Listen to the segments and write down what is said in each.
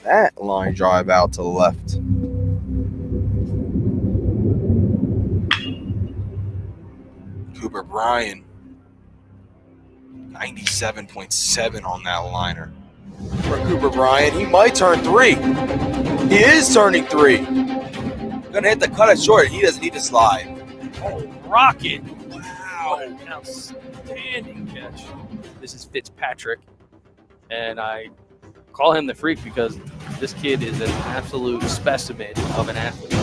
that line drive out to the left. Cooper Bryant, 97.7 on that liner. For Cooper Bryant, he might turn 3. He is turning 3. Gonna hit the cut it short. He doesn't need to slide. Oh, rocket. Wow. An outstanding catch. This is Fitzpatrick. And I call him the freak because this kid is an absolute specimen of an athlete.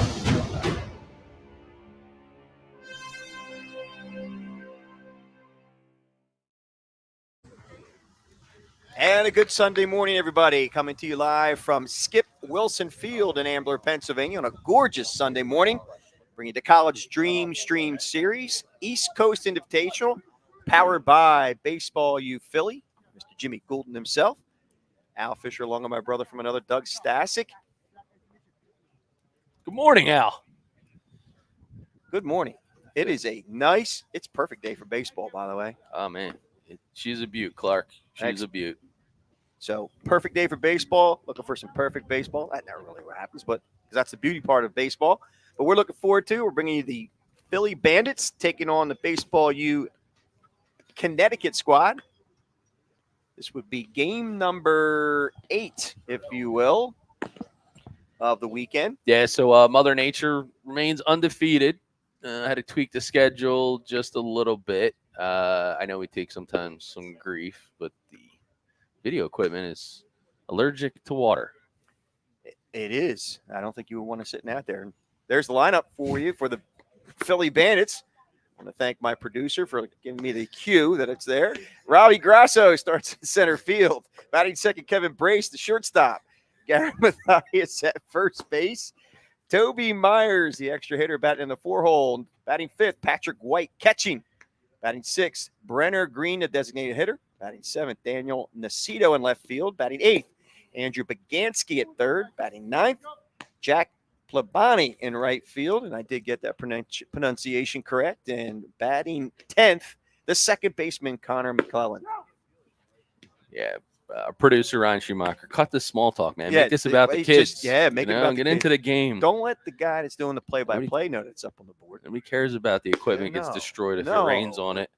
And a good Sunday morning, everybody. Coming to you live from Skip Wilson Field in Ambler, Pennsylvania on a gorgeous Sunday morning. Bringing the College Dreamstream Series, East Coast Invitational, powered by Baseball U Philly, Mr. Jimmy Goulden himself. Al Fisher along with my brother from another, Doug Stasic. Good morning, Al. Good morning. It is it's perfect day for baseball, by the way. Oh, man. She's a beaut, Clark. She's a beaut. So, perfect day for baseball. Looking for some perfect baseball. That never really happens, but that's the beauty part of baseball. But we're looking forward to, we're bringing you the Philly Bandits taking on the Baseball U Connecticut squad. This would be game number 8, if you will, of the weekend. Yeah, so Mother Nature remains undefeated. I had to tweak the schedule just a little bit. I know we take sometimes some grief, but the video equipment is allergic to water. It is. I don't think you would want to sit out there. There's the lineup for you for the Philly Bandits. I want to thank my producer for giving me the cue that it's there. Robbie Grasso starts in center field. Batting second, Kevin Brace, the shortstop. Gary Mathias at first base. Toby Myers, the extra hitter, batting in the 4-hole. Batting fifth, Patrick White catching. Batting sixth, Brenner Green, the designated hitter. Batting seventh, Daniel Nacito in left field. Batting eighth, Andrew Bagansky at third. Batting ninth, Jack Plabani in right field. And I did get that pronunciation correct. And batting 10th, the second baseman, Connor McClellan. Yeah. Producer Ryan Schumacher, cut the small talk, man. Make this about the kids. Make it about get into the game. Don't let the guy that's doing the play-by-play know that's up on the board. Nobody cares about the equipment gets destroyed if it rains on it.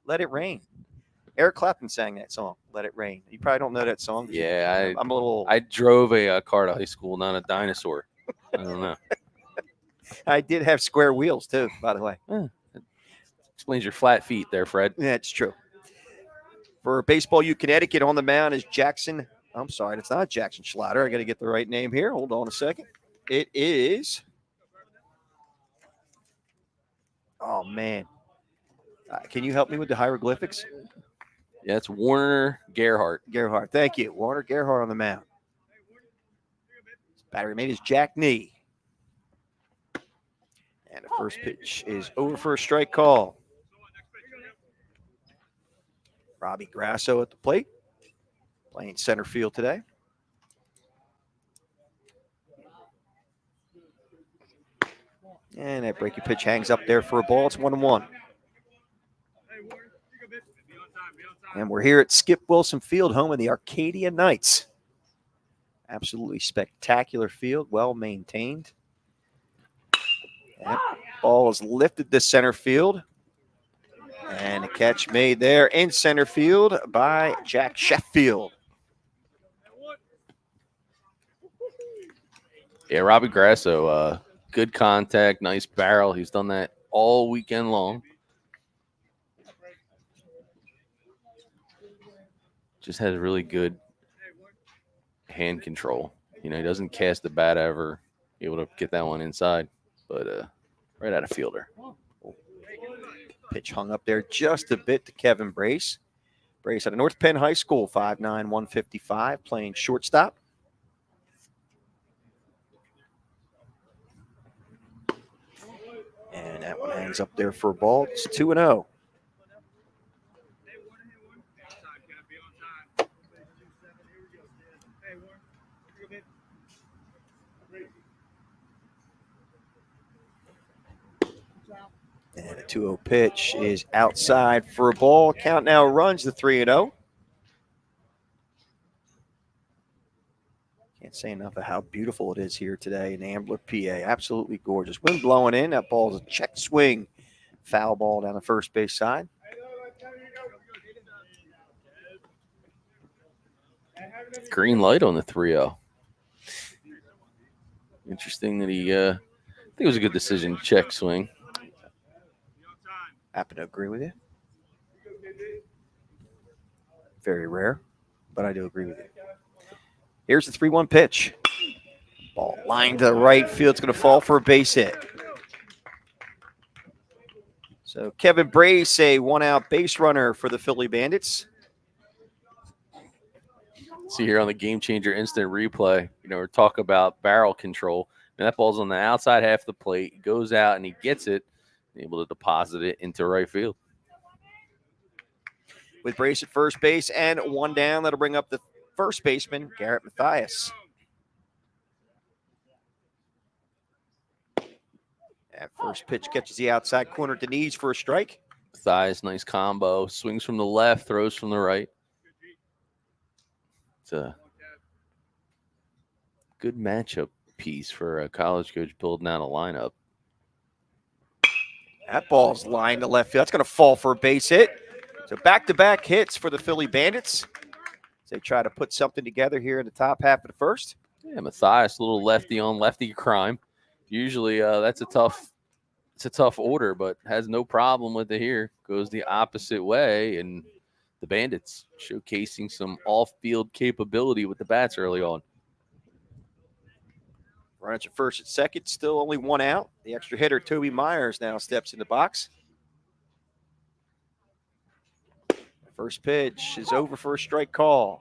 Let it rain. Eric Clapton sang that song, Let It Rain. You probably don't know that song. Yeah, I'm a little. I drove a car to high school, not a dinosaur. I don't know. I did have square wheels too, by the way. Explains your flat feet there, Fred. That's true. For Baseball U Connecticut, on the mound is Jackson. I'm sorry, it's not Jackson Schlatter. I got to get the right name here. Hold on a second. It is. Oh, man. Can you help me with the hieroglyphics? Yeah, it's Warner Gerhardt. Gerhardt, thank you. Warner Gerhardt on the mound. Battery mate is Jack Nee. And the first pitch is over for a strike call. Robbie Grasso at the plate, playing center field today. And that breaking pitch hangs up there for a ball. It's 1-1. And we're here at Skip Wilson Field, home of the Arcadia Knights. Absolutely spectacular field, well maintained. That ball is lifted to center field. And a catch made there in center field by Jack Sheffield. Yeah, Robbie Grasso, good contact, nice barrel. He's done that all weekend long. Just has really good hand control. You know, he doesn't cast the bat ever, able to get that one inside, but right out of fielder. Pitch hung up there just a bit to Kevin Brace. Brace out of North Penn High School, 5'9", 155, playing shortstop. And that one hangs up there for a ball. It's 2-0. And a 2-0 pitch is outside for a ball. Count now runs to 3-0. Can't Can't say enough of how beautiful it is here today in Ambler, PA. Absolutely gorgeous. Wind blowing in. That ball is a check swing. Foul ball down the first base side. Green light on the 3-0. Interesting that he, I think it was a good decision, check swing. Happen to agree with you. Very rare, but I do agree with you. Here's the 3-1 pitch. Ball lined to the right field. It's going to fall for a base hit. So Kevin Brace, a one-out base runner for the Philly Bandits. See here on the Game Changer instant replay, we're talking about barrel control. And that ball's on the outside half of the plate. He goes out and he gets it, able to deposit it into right field. With Brace at first base and one down, that'll bring up the first baseman, Garrett Mathias. That first pitch catches the outside corner to knees for a strike. Mathias, nice combo. Swings from the left, throws from the right. It's a good matchup piece for a college coach building out a lineup. That ball's lined to left field. That's going to fall for a base hit. So back-to-back hits for the Philly Bandits. They try to put something together here in the top half of the first. Yeah, Mathias, a little lefty on lefty crime. Usually that's a tough order, but has no problem with it here. Goes the opposite way, and the Bandits showcasing some off-field capability with the bats early on. Runner at first at second, still only one out. The extra hitter, Toby Myers, now steps in the box. First pitch is over for a strike call.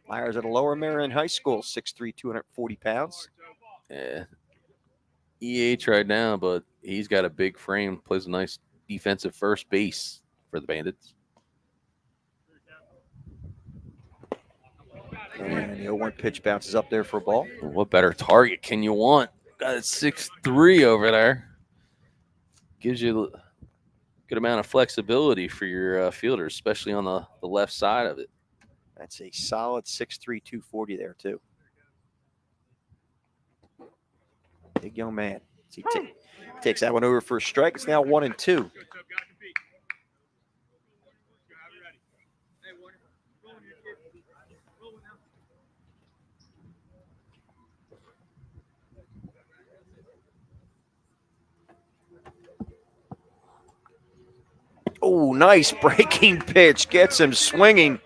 Myers at a Lower Merion High School, 6'3", 240 pounds. Yeah, EH right now, but he's got a big frame, plays a nice defensive first base for the Bandits. And the 0-1 pitch bounces up there for a ball. What better target can you want? Got a 6'3" over there. Gives you a good amount of flexibility for your fielders, especially on the left side of it. That's a solid 6'3", 240 there, too. Big young man. He takes that one over for a strike. It's now 1-2. Oh, nice breaking pitch. Gets him swinging.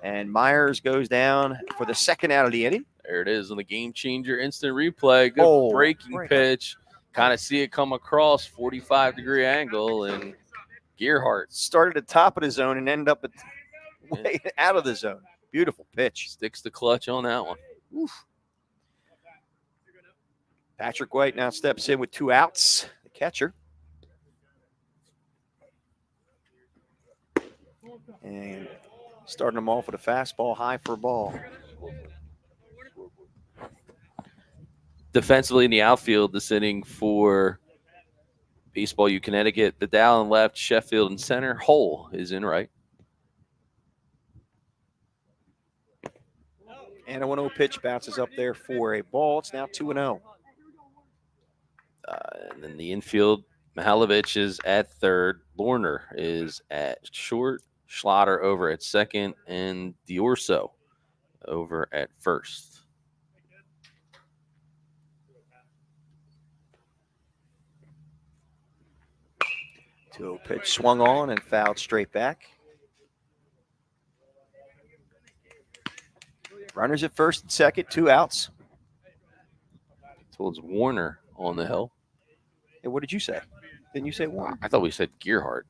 And Myers goes down for the second out of the inning. There it is on the Game Changer instant replay. Good breaking pitch. Kind of see it come across 45-degree angle, and Gearhart started at the top of the zone and ended up way out of the zone. Beautiful pitch. Sticks the clutch on that one. Oof. Patrick White now steps in with 2 outs. The catcher. And starting them off with a fastball high for a ball. Defensively in the outfield, this inning for Baseball U Connecticut, Vidal in left, Sheffield in center, Hull is in right. And a 1-0 pitch bounces up there for a ball. It's now 2-0. And then the infield, Mihalovic is at third, Lorner is at short, Schlatter over at second, and Diorso over at first. 2-0 pitch swung on and fouled straight back. Runners at first and second, 2 outs. So it's Warner on the hill. Hey, what did you say? Didn't you say Warner? I thought we said Gearhart.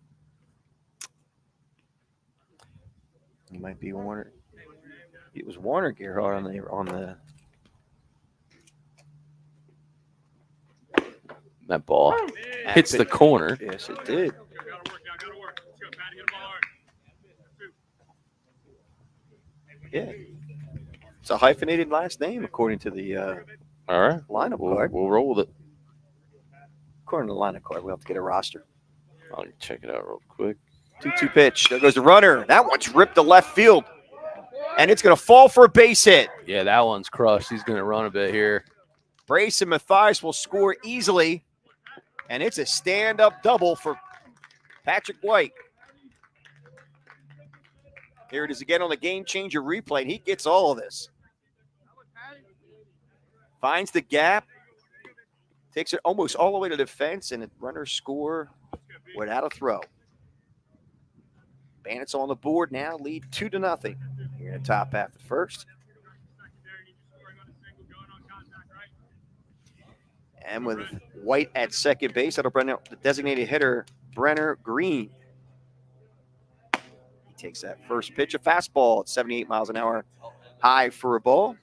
It might be Warner. It was Warner Gearhart on the. That ball hits the corner. Yes, it did. Yeah. It's a hyphenated last name, according to the all right lineup card. We'll roll with it. According to the lineup card, we'll have to get a roster. I'll check it out real quick. 2-2 pitch. There goes the runner. That one's ripped to left field. And it's going to fall for a base hit. Yeah, that one's crushed. He's going to run a bit here. Brace and Mathias will score easily. And it's a stand-up double for Patrick White. Here it is again on the Game Changer replay, and he gets all of this. Finds the gap. Takes it almost all the way to the fence, and the runners score without a throw. Bandits on the board now, lead 2-0 here in the top half of the first. And with White at second base, that'll bring out the designated hitter, Brenner Green. He takes that first pitch, a fastball at 78 miles an hour, high for a ball.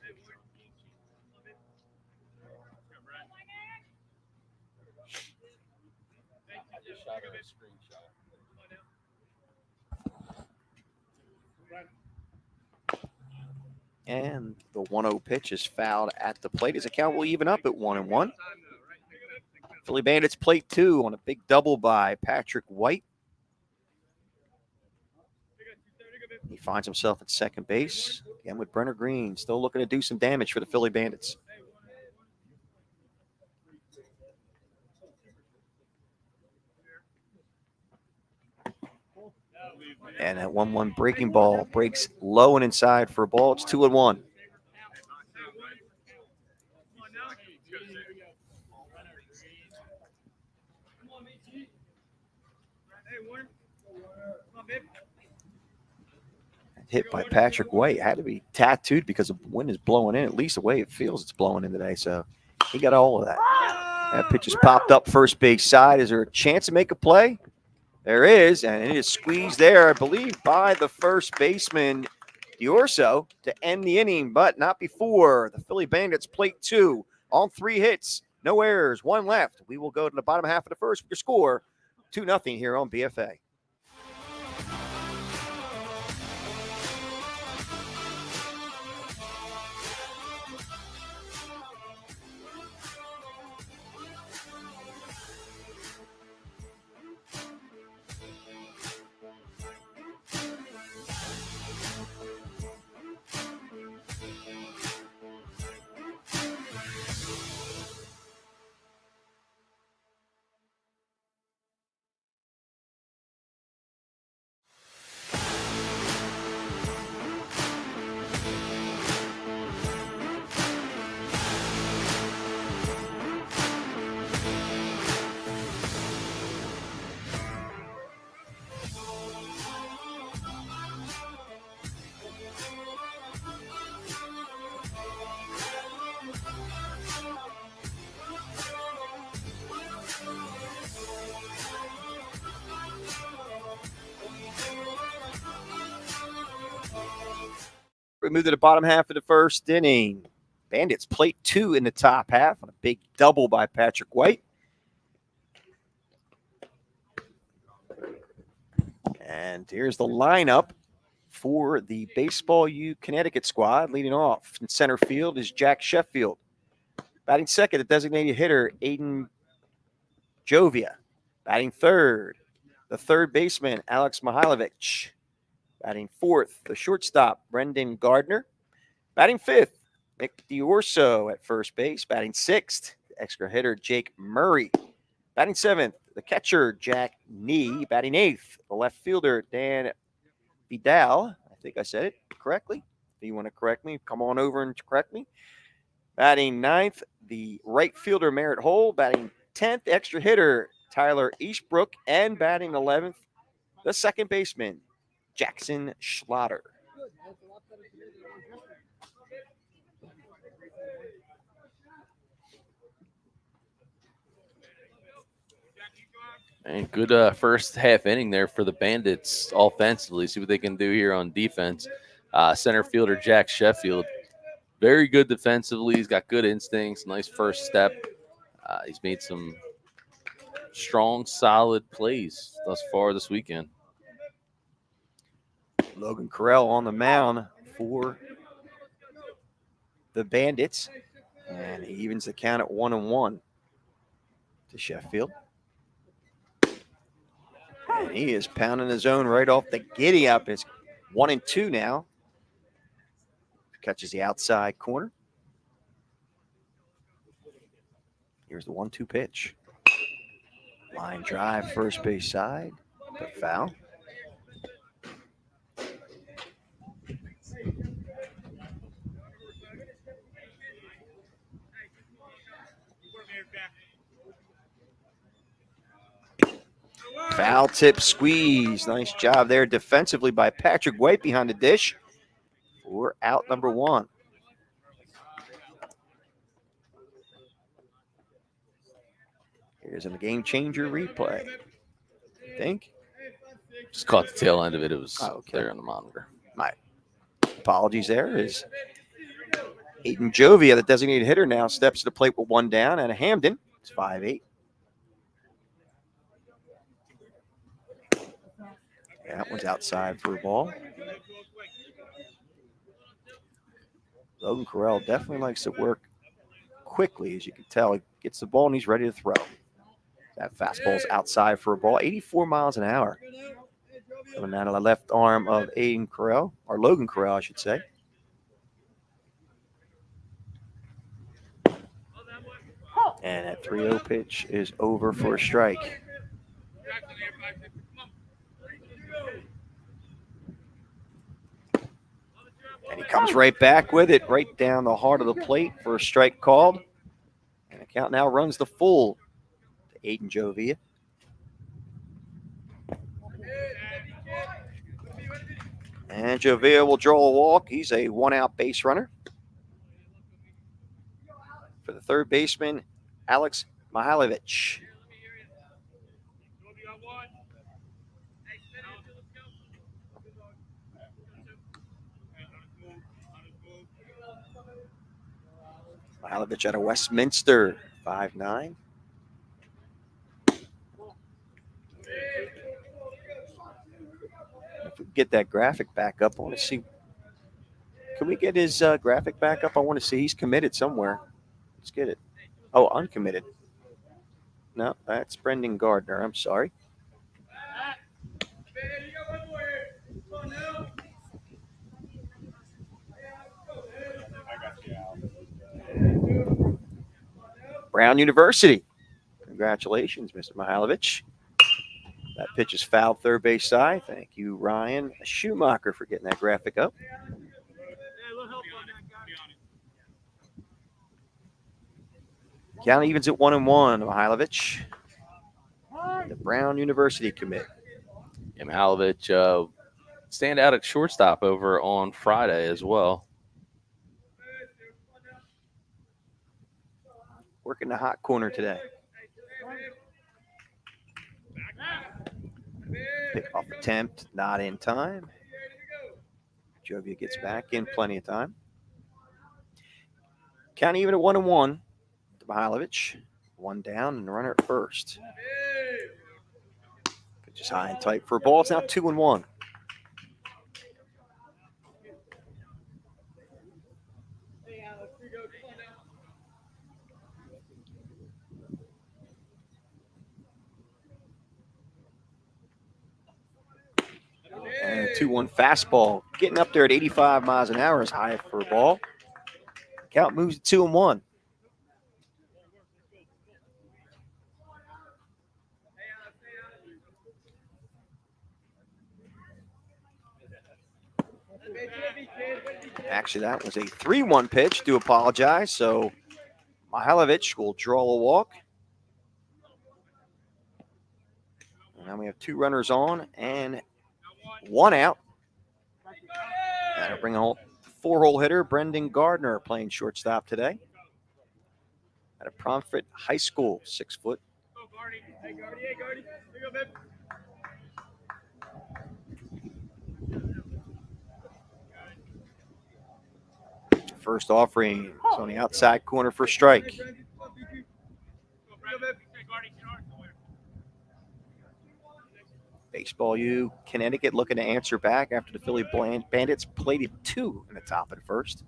And the 1-0 pitch is fouled at the plate. His account will even up at 1-1. Philly Bandits plate 2 on a big double by Patrick White. He finds himself at second base. Again with Brenner Green, still looking to do some damage for the Philly Bandits. And that 1-1 breaking ball breaks low and inside for a ball. It's 2-1. Hit by Patrick White had to be tattooed because the wind is blowing in, at least the way it feels it's blowing in today. So he got all of that. That pitch is popped up first base side. Is there a chance to make a play? There is, and it is squeezed there, I believe, by the first baseman, Diorso, to end the inning, but not before. The Philly Bandits plate 2 on 3 hits, no errors, 1 left. We will go to the bottom half of the first with your score, 2-0 here on BFA. We move to the bottom half of the first inning. Bandits plate 2 in the top half on a big double by Patrick White. And here's the lineup for the Baseball U Connecticut squad. Leading off in center field is Jack Sheffield. Batting second, the designated hitter, Aiden Jovia. Batting third, the third baseman, Alex Mihailovich. Batting fourth, the shortstop, Brendan Gardner. Batting fifth, Nick Diorso at first base. Batting sixth, the extra hitter, Jake Murray. Batting seventh, the catcher, Jack Nee. Batting eighth, the left fielder, Dan Vidal. I think I said it correctly. If you want to correct me, come on over and correct me. Batting ninth, the right fielder, Merritt Hole. Batting 10th, extra hitter, Tyler Eastbrook. And batting 11th, the second baseman, Jackson Schlatter. And good first half inning there for the Bandits offensively. See what they can do here on defense. Center fielder Jack Sheffield, very good defensively. He's got good instincts, nice first step. He's made some strong, solid plays thus far this weekend. Logan Carell on the mound for the Bandits. And he evens the count at 1-1 to Sheffield. And he is pounding his own right off the giddy up. It's 1-2 now. catches the outside corner. Here's the 1-2 pitch. Line drive, first base side, but foul. Foul tip squeeze. Nice job there defensively by Patrick White behind the dish for out number 1. Here's a game changer replay. I think. Just caught the tail end of it. It was okay. there on the monitor. My apologies there. Is Aiden Jovia, the designated hitter, now steps to the plate with 1 down, and a Hamden. It's 5-8. That one's outside for a ball. Logan Carell definitely likes to work quickly, as you can tell. He gets the ball and he's ready to throw. That fastball's outside for a ball, 84 miles an hour. Coming out of the left arm of Aiden Carell, or Logan Carell, I should say. And that 3-0 pitch is over for a strike. And he comes right back with it, right down the heart of the plate for a strike called. And the count now runs the full to Aiden Jovia. And Jovia will draw a walk. He's a 1-out base runner. For the third baseman, Alex Mihailovich. Mihailovich out of Westminster, 5'9". If we get that graphic back up, I want to see. Can we get his graphic back up? I want to see. He's committed somewhere. Let's get it. Oh, uncommitted. No, that's Brendan Gardner. I'm sorry. Brown University. Congratulations, Mr. Mihailovich. That pitch is fouled third base side. Thank you, Ryan Schumacher, for getting that graphic up. Count evens at 1-1, Mihailovich. The Brown University commit. Yeah, Mihailovich stand out at shortstop over on Friday as well. Working the hot corner today. Pick off attempt, not in time. Jovia gets back in plenty of time. Count even at 1-1 to Mihailovich. 1 down and the runner at first. Pitch is high and tight for a ball. It's now 2-1. And a 2-1 fastball. Getting up there at 85 miles an hour is high for a ball. Count moves to 2-1. Actually, that was a 3-1 pitch. Do apologize. So Mihailovich will draw a walk. And now we have 2 runners on and 1 out. That'll bring a 4-hole hitter, Brendan Gardner, playing shortstop today. At a Pomfret High School, 6 foot. First offering is on the outside corner for a strike. Baseball U, Connecticut looking to answer back after the Philly Bandits plated 2 in the top of the first.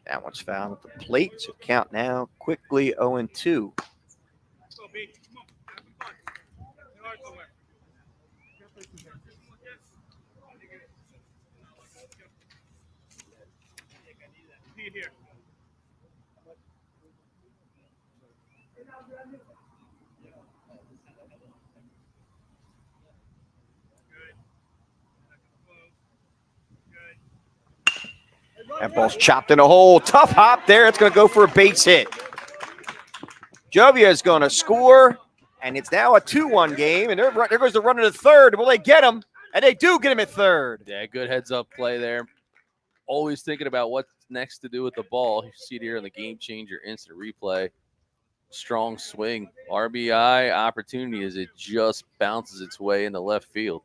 That one's fouled at the plate, so count now quickly 0-2. That ball's chopped in a hole. Tough hop there. It's going to go for a base hit. Jovia is going to score, and it's now a 2-1 game. And there goes the runner to third. Will they get him? And they do get him at third. Yeah, good heads-up play there. Always thinking about what's next to do with the ball. You see it here in the game changer instant replay. Strong swing. RBI opportunity as it just bounces its way into left field.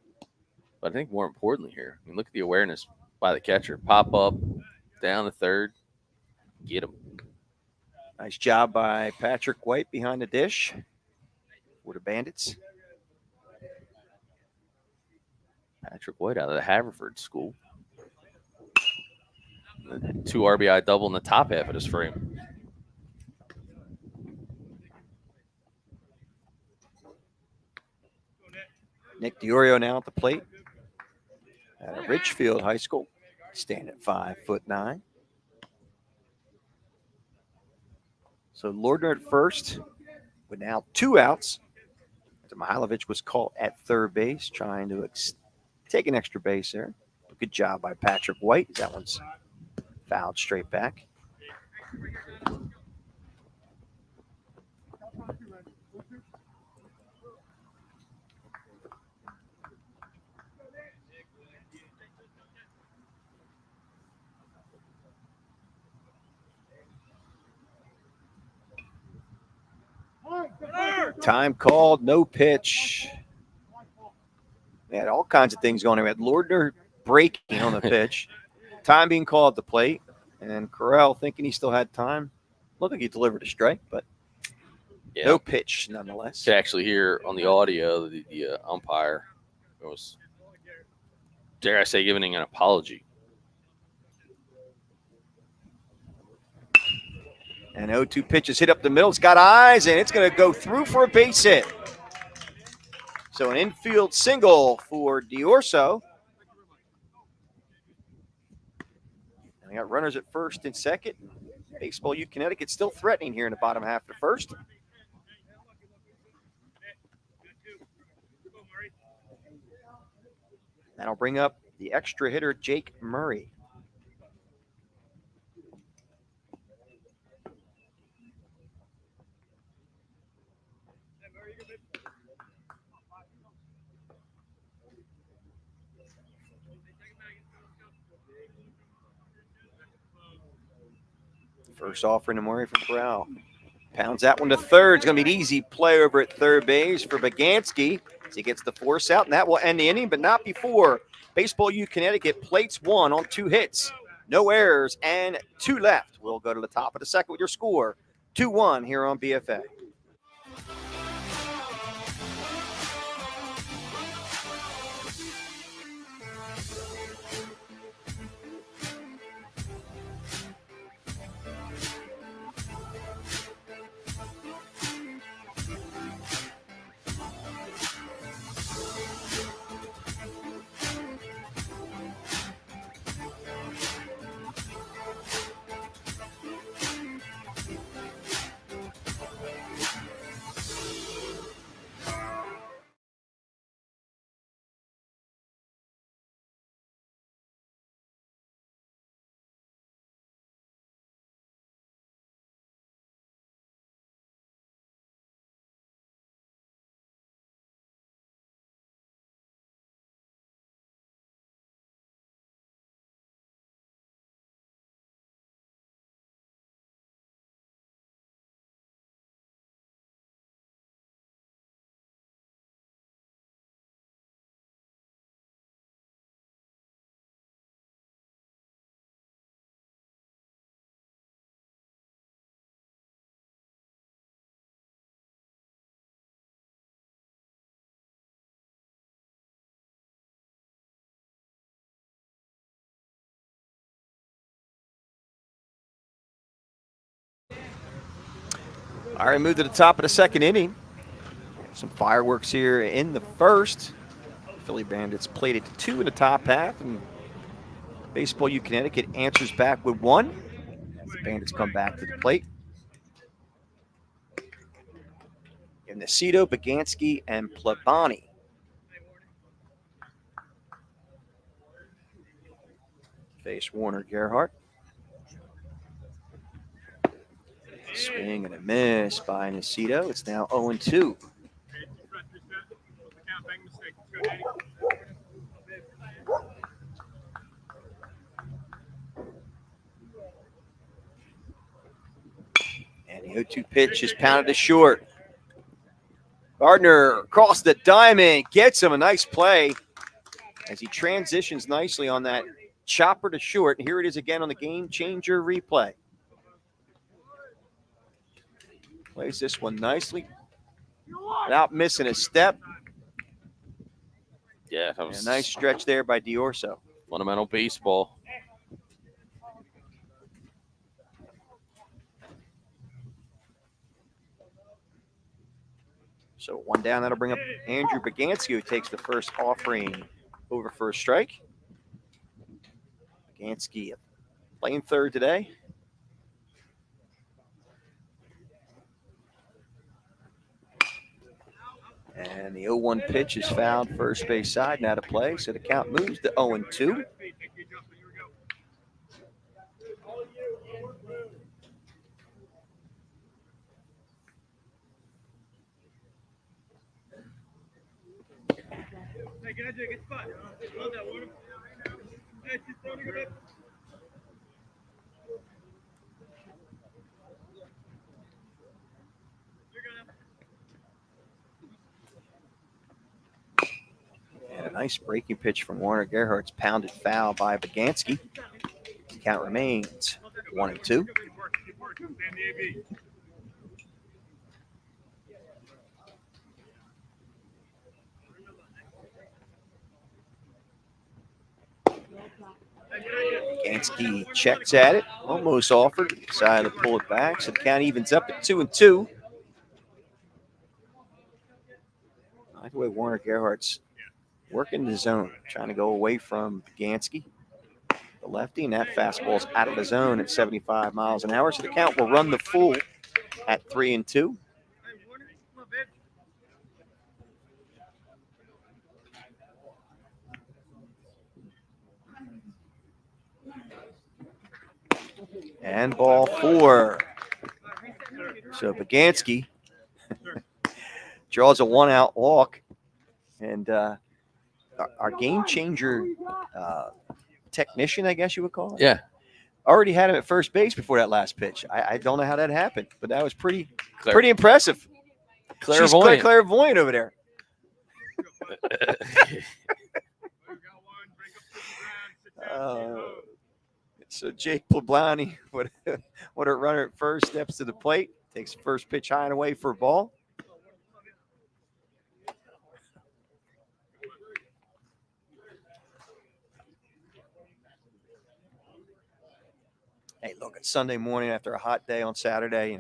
But I think more importantly here, I mean, look at the awareness by the catcher. Pop up, down to third, get him. Nice job by Patrick White behind the dish for the Bandits. Patrick White out of the Haverford School. The 2 RBI double in the top half of this frame. Nick DiOrio now at the plate at Ridgefield High School. Stand at 5'9". So Lordner at first with now 2 outs. Mihailovic was caught at third base, trying to take an extra base there. Good job by Patrick White. That one's fouled straight back. Time called, no pitch. They had all kinds of things going on. We had Lordner breaking on the pitch, time being called at the plate, and Corral thinking he still had time. Looked like he delivered a strike, but no pitch nonetheless. You can actually hear on the audio the umpire was, dare I say, giving an apology. And 0-2 pitch is hit up the middle. It's got eyes, and it's going to go through for a base hit. So an infield single for D'Orso. And they got runners at first and second. Baseball U Connecticut still threatening here in the bottom half of the first. That'll bring up the extra hitter, Jake Murray. First offering to Murray from Corral. Pounds that one to third. It's going to be an easy play over at third base for Bagansky as he gets the force out, and that will end the inning, but not before. Baseball U Connecticut plates 1 on 2 hits. No errors and 2 left. We'll go to the top of the second with your score. 2-1 here on BFA. All right, move to the top of the second inning. Some fireworks here in the first. Philly Bandits played it 2 in the top half, and Baseball U Connecticut answers back with 1. As the Bandits come back to the plate. And Nacito, Bagansky, and Plebani. Face Warner Gerhardt. Swing and a miss by Nacito. It's now 0-2. And the 0-2 pitch is pounded to short. Gardner across the diamond, gets him a nice play as he transitions nicely on that chopper to short. And here it is again on the game changer replay. Plays this one nicely without missing a step. Yeah, that was a nice stretch there by D'Orso. Fundamental baseball. So one down, that'll bring up Andrew Bagansky, who takes the first offering over for a strike. Bagansky playing third today. And the 0-1 pitch is fouled first base side, now to play. So the count moves to 0-2. And a nice breaking pitch from Warner Gerhardt's pounded foul by Bagansky. The count remains 1-2. Bagansky checks at it, almost offered, decided to pull it back, so the count evens up at 2-2. I like the way Warner Gerhardt's working the zone, trying to go away from Bagansky, the lefty, and that fastball's out of the zone at 75 miles an hour, so the count will run the full at 3-2. And ball 4. So Bagansky draws a 1-out walk. And our game changer technician, I guess you would call it. Yeah. Already had him at first base before that last pitch. I don't know how that happened, but that was pretty impressive. Clairvoyant. She's clairvoyant over there. So Jake Plebani, what a runner at first, steps to the plate, takes the first pitch high and away for a ball. Hey, look, it's Sunday morning after a hot day on Saturday,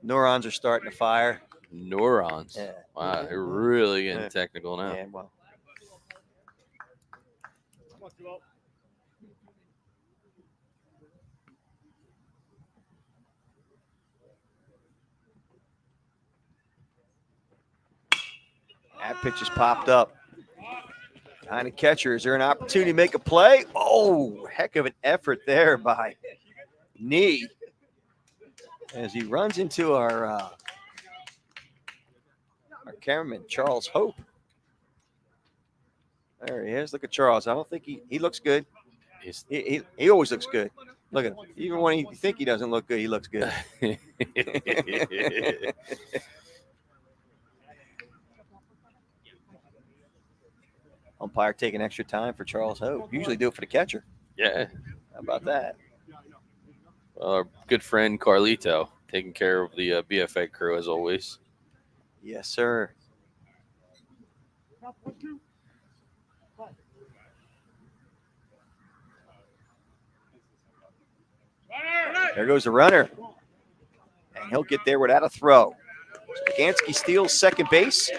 neurons are starting to fire. Neurons. Yeah. Wow, they're really getting technical now. Yeah, well. That pitch has popped up. Behind the catcher, is there an opportunity to make a play? Oh, heck of an effort there by Knee as he runs into our cameraman, Charles Hope. There he is. Look at Charles. I don't think he looks good. He always looks good. Look at him. Even when you think he doesn't look good, he looks good. Umpire taking extra time for Charles Hope. Usually do it for the catcher. Yeah. How about that? Well, our good friend Carlito taking care of the BFA crew as always. Yes, sir. There goes the runner. And he'll get there without a throw. Bagansky steals second base.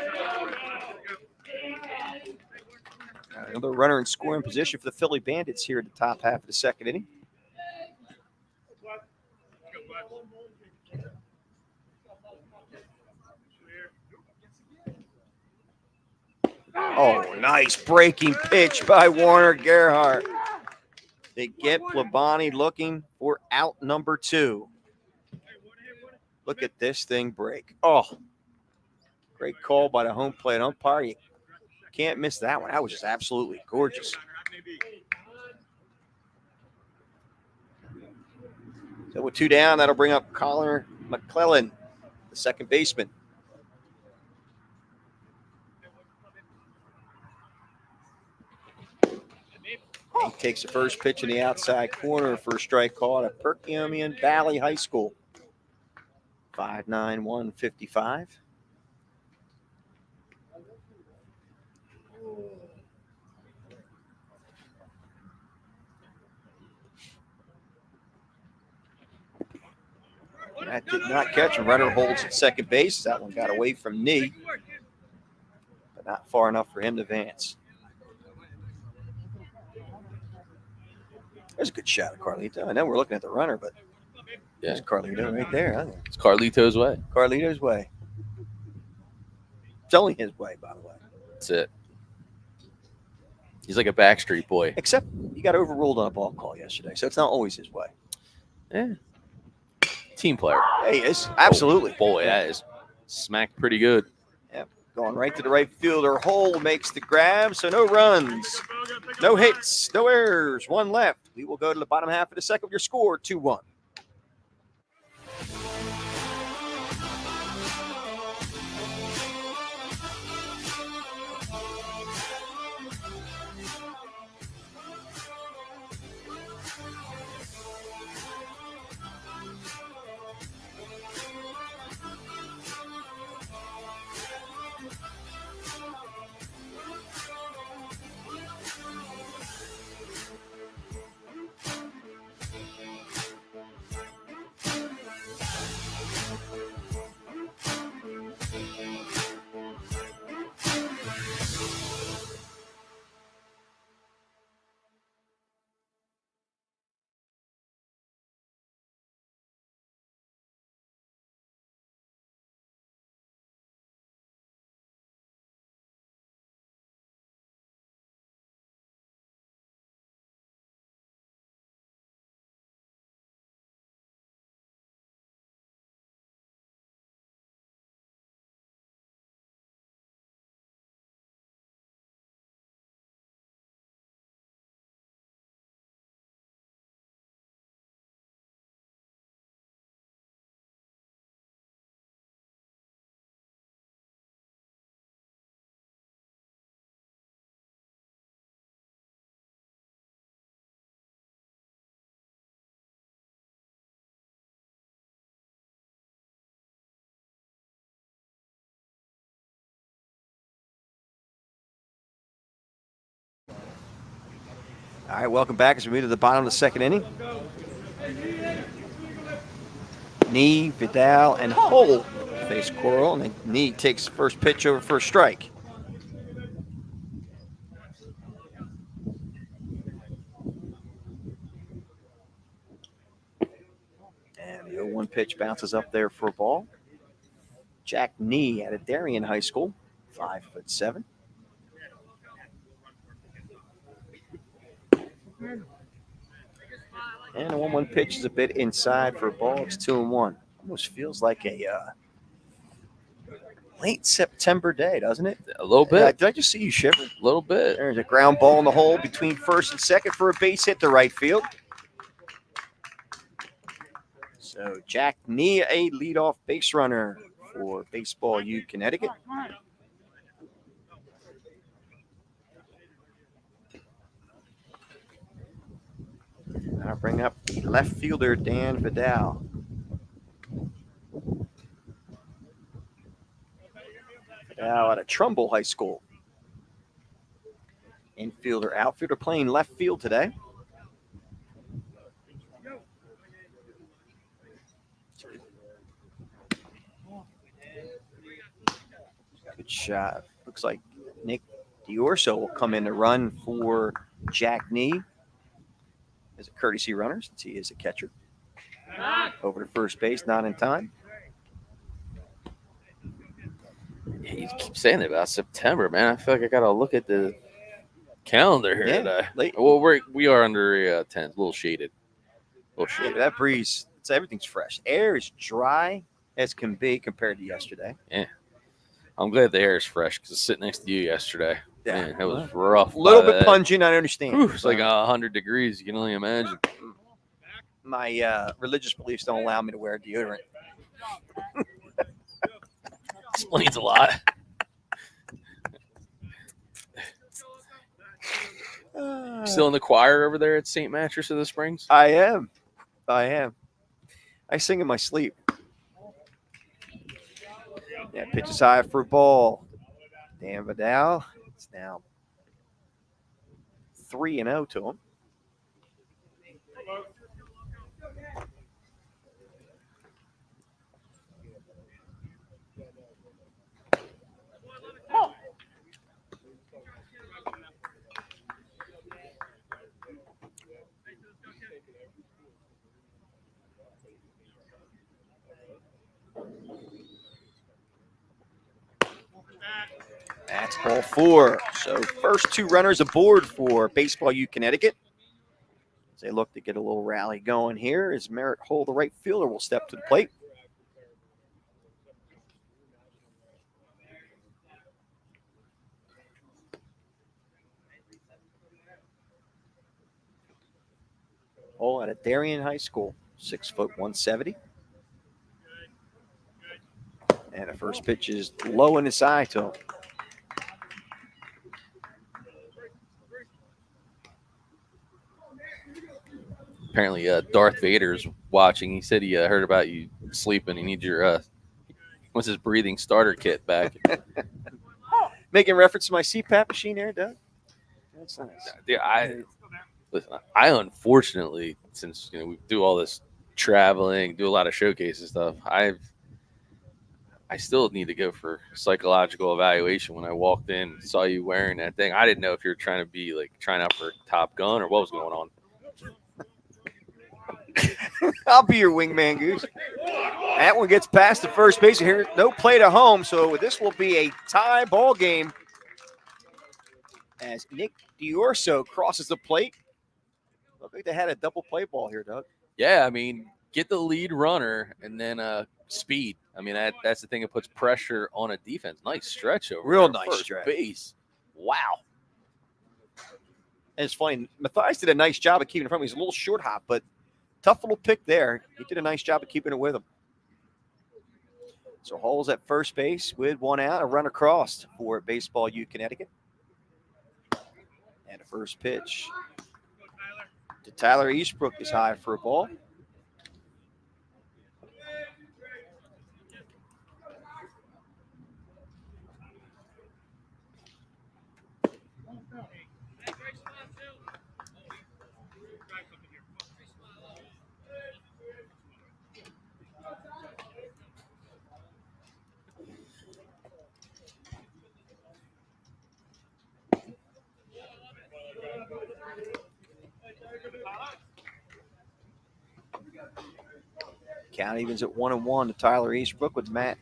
Another runner in scoring position for the Philly Bandits here at the top half of the second inning. Oh, nice breaking pitch by Warner Gerhardt. They get Plabani looking for out number 2. Look at this thing break. Oh, great call by the home plate umpire. You can't miss that one. That was just absolutely gorgeous. So with 2 down, that'll bring up Connor McClellan, the second baseman. He takes the first pitch in the outside corner for a strike call at Perkiomen Valley High School. 5'9", 155. That did not catch him. Runner holds at second base. That one got away from knee, but not far enough for him to advance. There's a good shot of Carlito. I know we're looking at the runner, but there's Carlito right there. Huh? It's Carlito's way. Carlito's way. It's only his way, by the way. That's it. He's like a Backstreet Boy. Except he got overruled on a ball call yesterday, so it's not always his way. Yeah. Team player. Hey, it's absolutely. Oh, boy, that is smacked pretty good. Yep. Going right to the right fielder. Hole makes the grab, so no runs, no hits, no errors, 1 left. We will go to the bottom half of the second. Your score, 2-1. All right, welcome back as we move to the bottom of the second inning. Knee, Vidal, and Hole face Coral, and then Knee takes the first pitch over for a strike. And the 0-1 pitch bounces up there for a ball. Jack Knee out of Darien High School, 5'7". And the 1-1 pitch is a bit inside for a ball. It's 2-1. Almost feels like a late September day, doesn't it? A little bit. Did I just see you shiver? A little bit. There's a ground ball in the hole between first and second for a base hit to right field. So Jack Knee, a leadoff base runner for Baseball U Connecticut. I'll bring up the left fielder, Dan Vidal. Vidal out of Trumbull High School. Infielder, outfielder playing left field today. Good shot. Looks like Nick Diorso will come in to run for Jack Knee as a courtesy runner since he is a catcher. Over to first base, not in time. You keep saying it about September, man. I feel like I gotta look at the calendar here Yeah, today. late. Well, we are under 10, a little shaded. Yeah, but that breeze, everything's fresh. Air is dry as can be compared to yesterday. I'm glad the air is fresh because sitting next to you yesterday, man, it was rough. A little by bit that. pungent, I understand. Whew, it's like 100 degrees. You can only imagine. My religious beliefs don't allow me to wear deodorant. Explains a lot. Still in the choir over there at St. Mattress of the Springs? I am. I sing in my sleep. Yeah, pitches high for a ball. Dan Vidal. It's now 3-0 to him. That's ball 4. So first 2 runners aboard for Baseball U Connecticut. As they look to get a little rally going here, as Merritt Hull, the right fielder, will step to the plate. Hull out of Darien High School, 6'170". And the first pitch is low in his eye to him. Apparently, Darth Vader's watching. He said he heard about you sleeping. He needs your what's his breathing starter kit back. Making reference to my CPAP machine there, Doug. That's nice. Yeah, I unfortunately, since we do all this traveling, do a lot of showcases stuff, I still need to go for psychological evaluation. When I walked in, saw you wearing that thing, I didn't know if you were trying to be like trying out for Top Gun or what was going on. I'll be your wingman, Goose. That one gets past the first base here. No play to home, so this will be a tie ball game as Nick Diorso crosses the plate. Looked like they had a double play ball here, Doug. Yeah, I mean, get the lead runner and then speed. I mean, that's the thing that puts pressure on a defense. Nice stretch over Real there. nice First stretch. base. Wow. And it's funny. Mathias did a nice job of keeping it from him. He's a little short hop, but tough little pick there. He did a nice job of keeping it with him. So Hull's at first base with 1 out, a run across for Baseball U Connecticut. And a first pitch to Tyler Eastbrook is high for a ball. Count evens at 1-1 to Tyler Eastbrook with Matt.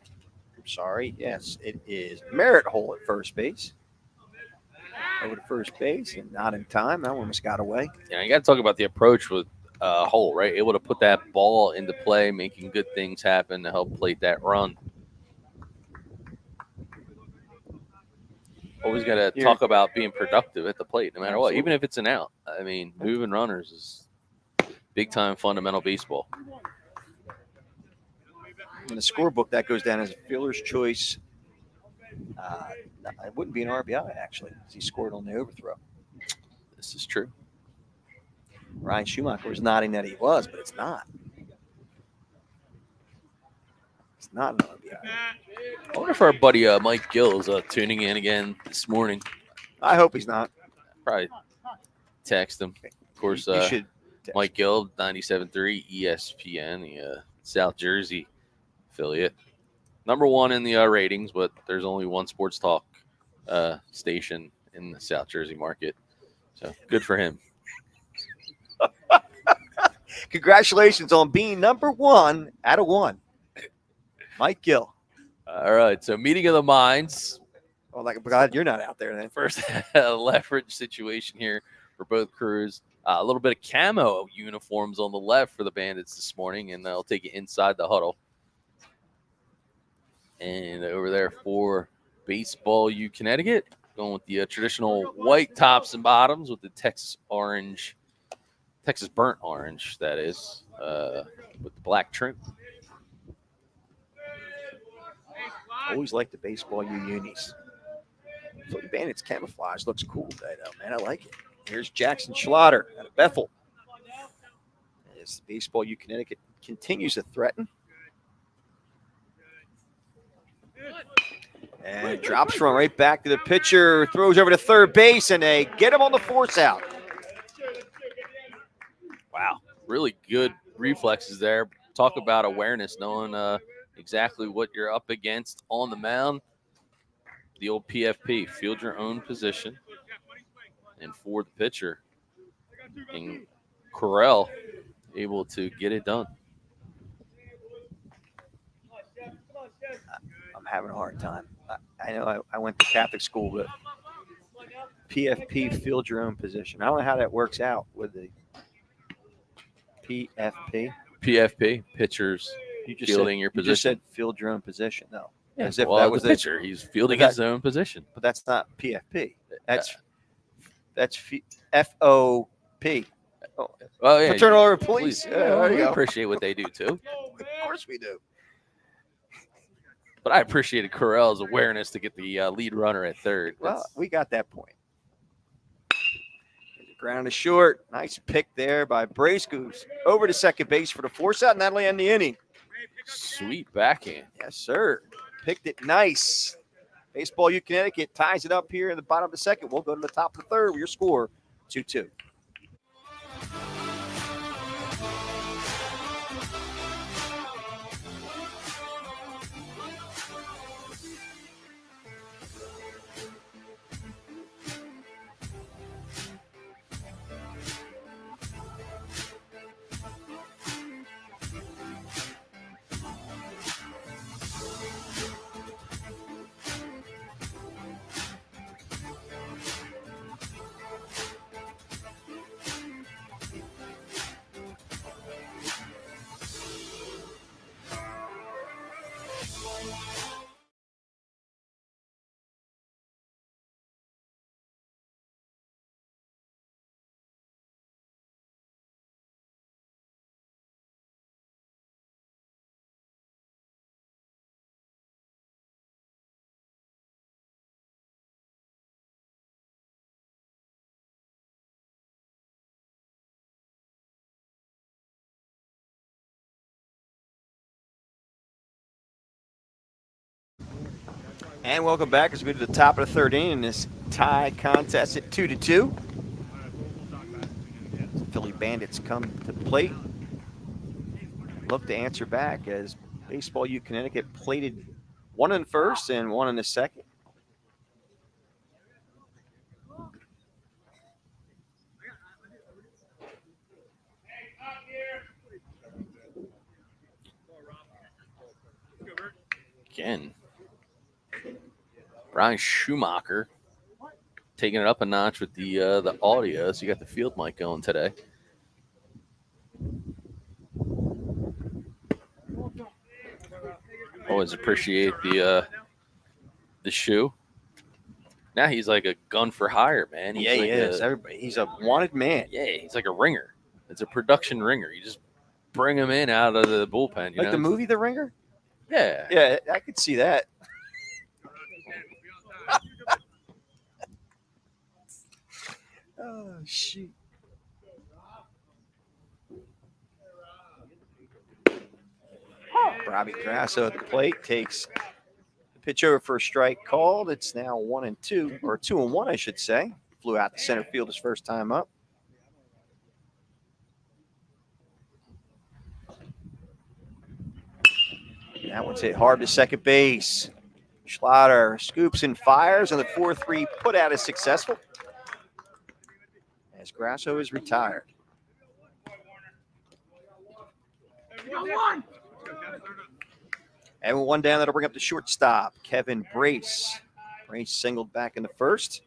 I'm sorry. Yes, it is Merritt Hull at first base. Over to first base and not in time. That one almost got away. Yeah, you got to talk about the approach with Hull, right? Able to put that ball into play, making good things happen to help plate that run. Always got to talk about being productive at the plate, no matter what, even if it's an out. I mean, moving runners is big-time fundamental baseball. In the scorebook, that goes down as a fielder's choice. It wouldn't be an RBI, actually, because he scored on the overthrow. This is true. Ryan Schumacher was nodding that he was, but it's not. It's not an RBI. I wonder if our buddy Mike Gill is tuning in again this morning. I hope he's not. Probably text him. Of course, You should Mike Gill, 97.3 ESPN, the South Jersey affiliate. Number 1 in the ratings, but there's only one sports talk station in the South Jersey market. So good for him. Congratulations on being number 1 out of 1. Mike Gill. All right, so meeting of the minds. Well, like, glad you're not out there then. First leverage situation here for both crews. A little bit of camo uniforms on the left for the Bandits this morning, and they'll take it inside the huddle. And over there for Baseball U Connecticut, going with the traditional white tops and bottoms with the Texas burnt orange, that is, with the black trim. Always like the Baseball U unis. So the Bandits camouflage looks cool today, though, man. I like it. Here's Jackson Schlatter out of Bethel. As Baseball U Connecticut continues to threaten. And drops from right back to the pitcher. Throws over to third base, and they get him on the force out. Wow, really good reflexes there. Talk about awareness, knowing exactly what you're up against on the mound. The old PFP, field your own position. And for the pitcher, and Correll able to get it done. I'm having a hard time. I know I went to Catholic school, but PFP, field your own position. I don't know how that works out with the PFP. PFP, pitchers fielding your position. You just said field your own position, though. Yeah, as if well, that was the pitcher. He's fielding his own position. But that's not PFP. That's FOP. Oh, yeah. Fraternal Order of Police. Yeah, we appreciate what they do, too. Of course we do. But I appreciated Correll's awareness to get the lead runner at third. Well, we got that point. Ground is short. Nice pick there by Brace Goose. Over to second base for the force out, and that'll end the inning. Sweet backhand. Yes, sir. Picked it nice. Baseball U Connecticut ties it up here in the bottom of the second. We'll go to the top of the third with your score, 2-2. And welcome back as we go to the top of the third inning in this tie contest at 2-2. The Philly Bandits come to the plate. Look to answer back as Baseball U Connecticut plated one in the first and one in the second. Again, Brian Schumacher taking it up a notch with the audio. So you got the field mic going today. Always appreciate the shoe. Now he's like a gun for hire, man. He's Yeah, like he is. Everybody, he's a wanted man. Yeah, he's like a ringer. It's a production ringer. You just bring him in out of the bullpen. You Like know? the movie The Ringer? Yeah. Yeah, I could see that. Oh, shoot. Robbie Grasso at the plate takes the pitch over for a strike called. It's now 1-2, or 2-1, I should say. Flew out to center field his first time up. That one's hit hard to second base. Schlatter scoops and fires, and the 4-3 put out is successful as Grasso is retired. And one down, that'll bring up the shortstop, Kevin Brace. Brace singled back in the first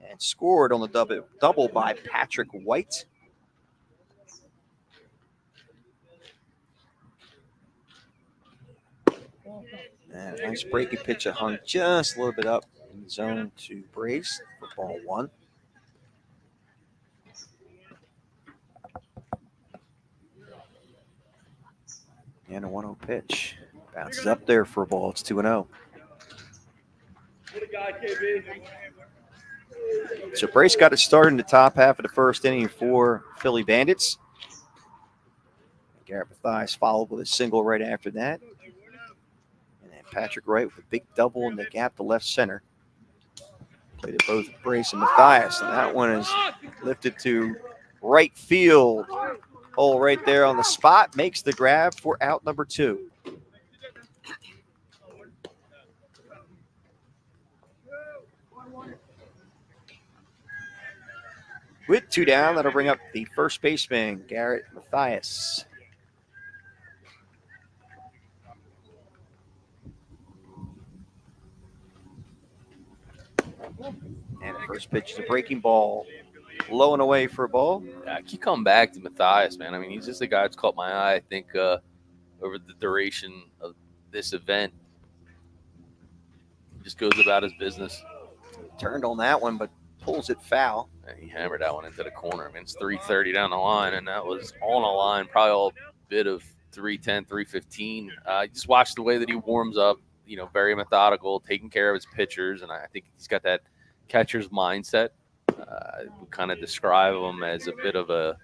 and scored on the double by Patrick White. And a nice breaking pitch that hung just a little bit up in the zone to Brace for ball one. And a 1-0 pitch. Bounces up there for a ball. It's 2-0. So Brace got it started in the top half of the first inning for Philly Bandits. Garrett Mathias followed with a single right after that. And then Patrick Wright with a big double in the gap to left center. Played it both Brace and Mathias. And that one is lifted to right field. Hole right there on the spot. Makes the grab for out number 2. With 2 down, that'll bring up the first baseman, Garrett Mathias. And the first pitch is a breaking ball. Low and away for a ball. I keep coming back to Mathias, man. I mean, he's just a guy that's caught my eye, I think, over the duration of this event. He just goes about his business. Turned on that one, but pulls it foul. And he hammered that one into the corner. I mean, it's 330 down the line, and that was on a line, probably all bit of 310, 315. Just watch the way that he warms up, you know, very methodical, taking care of his pitchers, and I think he's got that catcher's mindset. We kind of describe him as a bit of an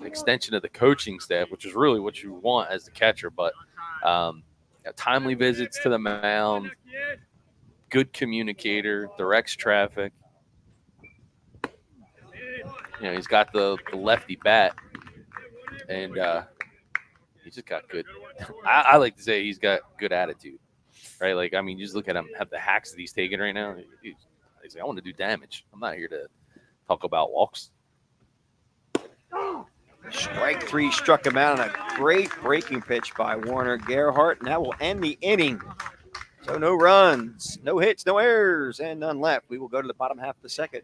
extension of the coaching staff, which is really what you want as the catcher. But timely visits to the mound, good communicator, directs traffic. You know, he's got the lefty bat, and he's just got good. I like to say he's got good attitude, right? Like, I mean, you just look at him, have the hacks that he's taking right now. He's like, I want to do damage. I'm not here to talk about walks. Strike 3 struck him out on a great breaking pitch by Warner Gerhardt, and that will end the inning. So no runs, no hits, no errors, and none left. We will go to the bottom half of the second.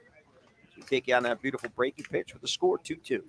We take you on that beautiful breaking pitch with the score 2-2.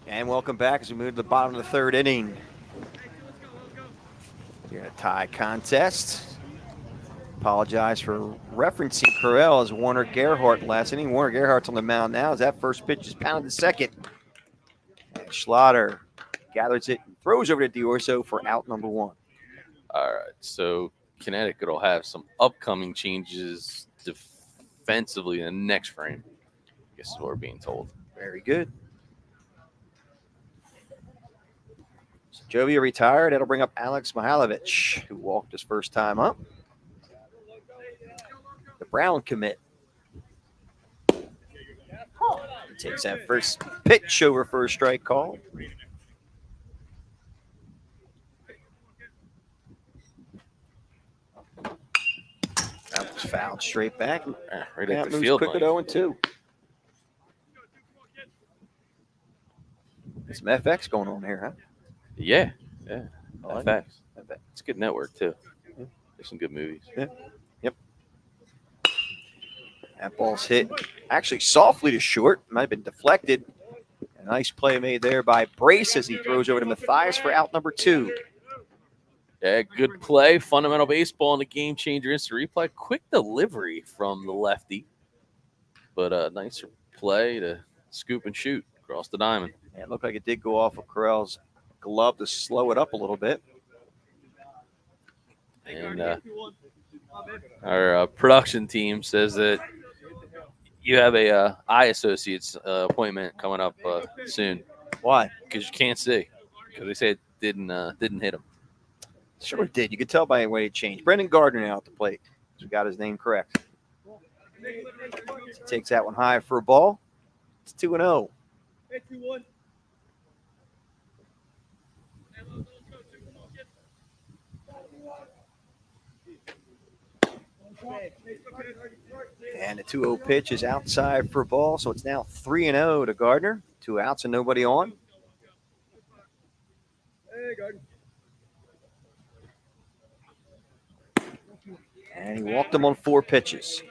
And welcome back as we move to the bottom of the third inning. Here in a tie contest. Apologize for referencing Correll as Warner Gerhardt last inning. Warner Gerhardt's on the mound now as that first pitch is pounded to second. And Schlatter gathers it and throws over to D'Orso for out number 1. All right, so Connecticut will have some upcoming changes defensively in the next frame. I guess is what we're being told. Very good. Jovi retired. That'll bring up Alex Mihailovich, who walked his first time up. The Brown commit. Takes that first pitch over for a strike call. That was fouled straight back. Right That at the moves field quick at line. 0-2. Some FX going on here, huh? Yeah. I like FX. it. It's a good network, too. There's some good movies. Yep. That ball's hit actually softly to short. Might have been deflected. A nice play made there by Brace as he throws over to Mathias for out number 2. Yeah, good play. Fundamental baseball and a game changer instant replay. Quick delivery from the lefty. But a nice play to scoop and shoot across the diamond. Yeah, it looked like it did go off of Carell's glove to slow it up a little bit. And our production team says that you have a eye associates appointment coming up soon. Why? Because you can't see. Because they say it didn't hit him. Sure it did. You could tell by the way it changed. Brendan Gardner now at the plate. So we got his name correct. Takes that one high for a ball. It's 2-0. And the 2-0 pitch is outside for a ball, so it's now 3-0 to Gardner. 2 outs and nobody on. And he walked him on 4 pitches.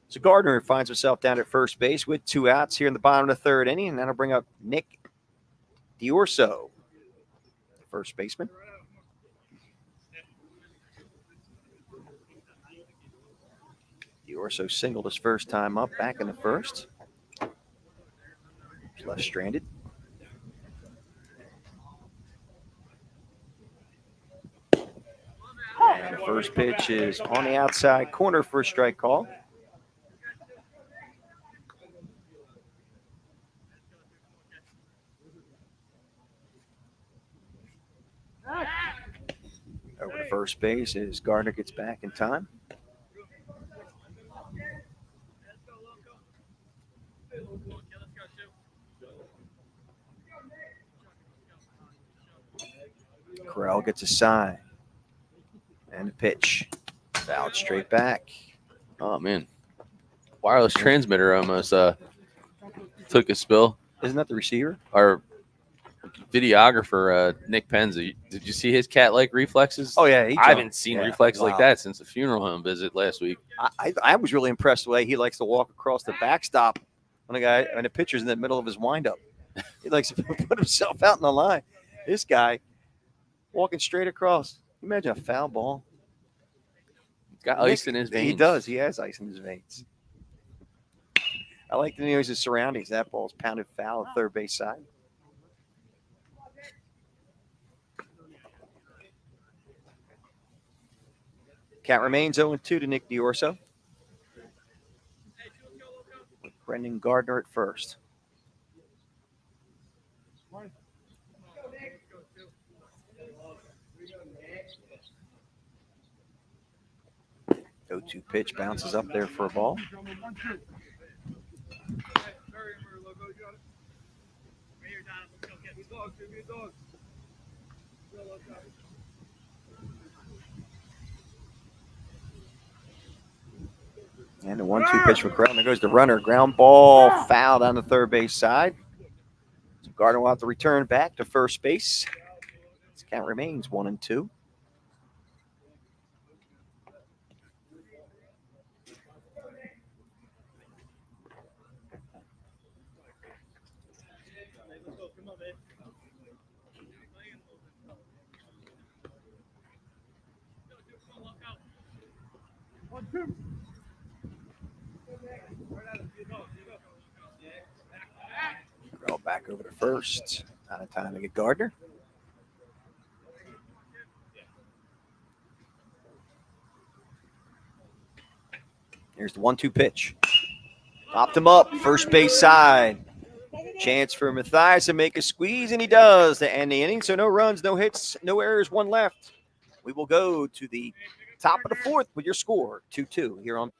So Gardner finds himself down at first base with 2 outs here in the bottom of the 3rd inning, and that'll bring up Nick Diorso, first baseman. Diorso singled his first time up back in the 1st. He's left stranded. And the first pitch is on the outside corner for a strike call. Over to first base as Gardner gets back in time. Corral gets a sign. And a pitch. Fouled straight back. Oh, man. Wireless transmitter almost took a spill. Isn't that the receiver? Our videographer, Nick Penza, did you see his cat-like reflexes? Oh, yeah. I haven't seen reflexes like Wow. that since the funeral home visit last week. I was really impressed the way he likes to walk across the backstop when the pitcher's in the middle of his windup. He likes to put himself out in the line. This guy walking straight across. Imagine a foul ball. He's got ice in his veins. He does. He has ice in his veins. I like the news of surroundings. That ball's pounded foul at third base side. Count remains 0-2 to Nick Diorso. With Brendan Gardner at first. Go-to pitch bounces up there for a ball. And the 1-2 pitch for Corral. There goes the runner. Ground ball fouled on the third base side. So Gardner will have to return back to first base. His count remains 1-2. Corral back over to first. Out of time to get Gardner. Here's the 1-2 pitch. Popped him up, first base side. Chance for Matthias to make a squeeze, and he does to end the inning. So no runs, no hits, no errors, one left. We will go to the top of the fourth with your score, 2-2 here on.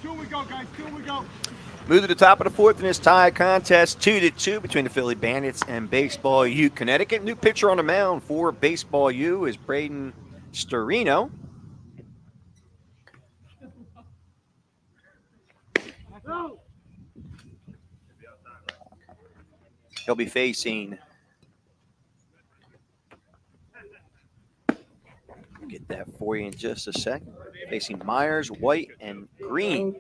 Two we go, guys. Two we go. Move to the top of the fourth in this tie contest, 2-2 between the Philly Bandits and Baseball U Connecticut. New pitcher on the mound for Baseball U is Braden Storino. He'll be facing, get that for you in just a sec, facing Myers, White, and Green.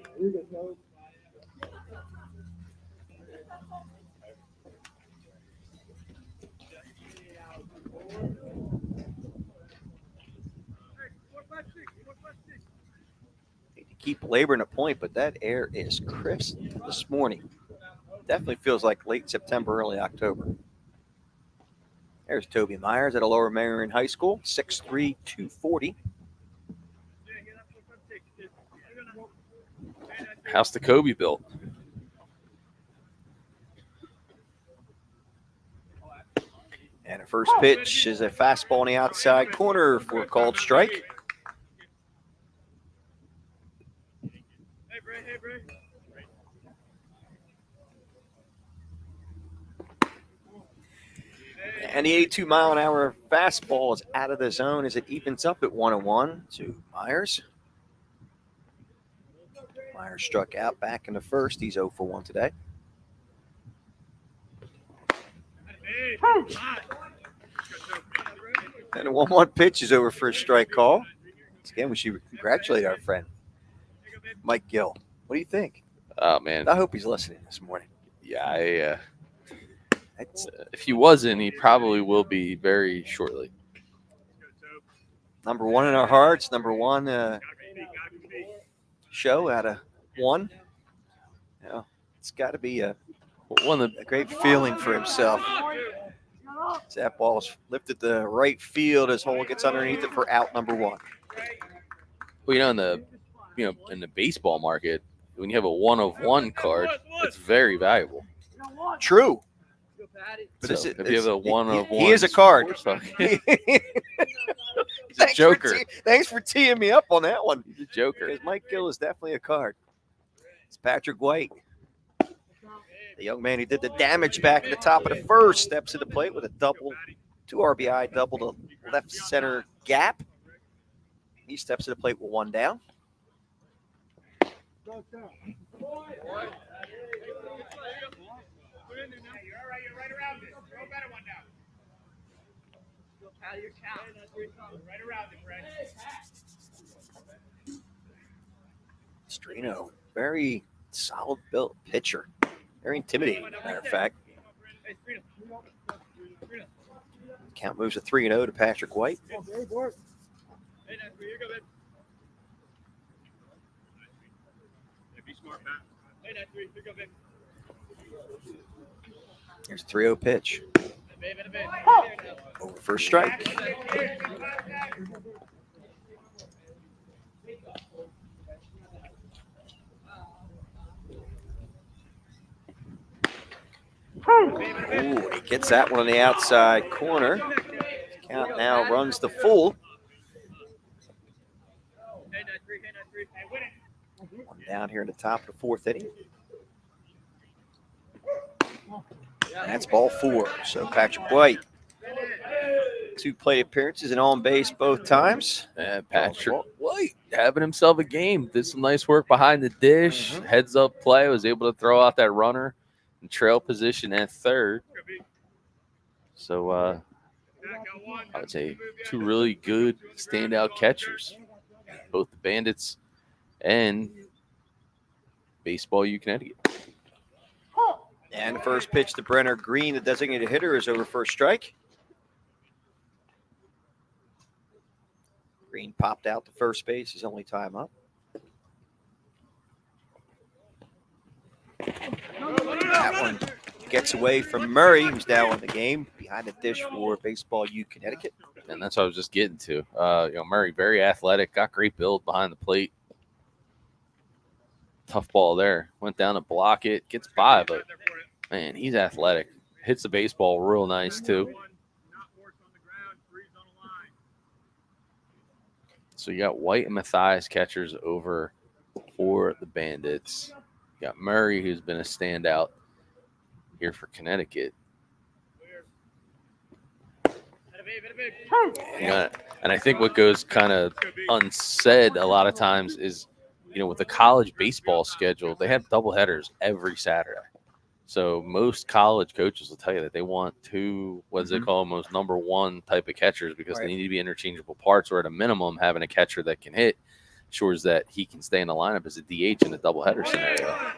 Need to keep laboring a point, but that air is crisp this morning. Definitely feels like late September, early October. There's Toby Myers at a Lower Merion High School, 6'3", 240. House the Kobe built. And a first pitch is a fastball on the outside corner for a called strike. And the 82-mile-an-hour fastball is out of the zone as it evens up at 1-1 to Myers. Myers struck out back in the first. He's 0 for 1 today. And the 1-1 pitch is over for a strike call. Once again, we should congratulate our friend, Mike Gill. What do you think? Oh, man. I hope he's listening this morning. Yeah, if he wasn't, he probably will be very shortly. Number one in our hearts, number one show out of one. You know, it's got to be a great feeling for himself. As that ball's lifted to right field as Hole gets underneath it for out number one. Well, in the baseball market, when you have a 1-of-1 card, it's very valuable. True. But So if you have a 1-of-1, he is a card. He's a joker. Thanks for teeing me up on that one. He's a joker. Because Mike Gill is definitely a card. It's Patrick White. The young man who did the damage back at the top of the first steps to the plate with a double, 2 RBI, double to left center gap. He steps to the plate with 1 down. Storino, very solid built pitcher. Very intimidating, matter of fact. Count moves to 3-0 to Patrick White. Here's 3-0 pitch. Over for a strike. Ooh, he gets that one on the outside corner. Count now runs the full. One down here in the top of the fourth inning. And that's ball 4. So Patrick White, 2 plate appearances and on base both times. Patrick White having himself a game. Did some nice work behind the dish. Heads up play. Was able to throw out that runner in trail position at third. So I would say 2 really good standout catchers. Both the Bandits and Baseball U Connecticut. And the first pitch to Brenner Green, the designated hitter, is over for a strike. Green popped out to first base, his only time up. That one gets away from Murray, who's now in the game, behind the dish for Baseball U Connecticut. And that's what I was just getting to. Murray, very athletic, got great build behind the plate. Tough ball there. Went down to block it, gets by, but man, he's athletic. Hits the baseball real nice too. So you got White and Mathias catchers over for the Bandits. You got Murray, who's been a standout here for Connecticut. And I think what goes kind of unsaid a lot of times is, with the college baseball schedule, they have doubleheaders every Saturday. So most college coaches will tell you that they want 2, what they call most number 1 type of catchers because they need to be interchangeable parts, or at a minimum, having a catcher that can hit ensures that he can stay in the lineup as a DH in a doubleheader scenario.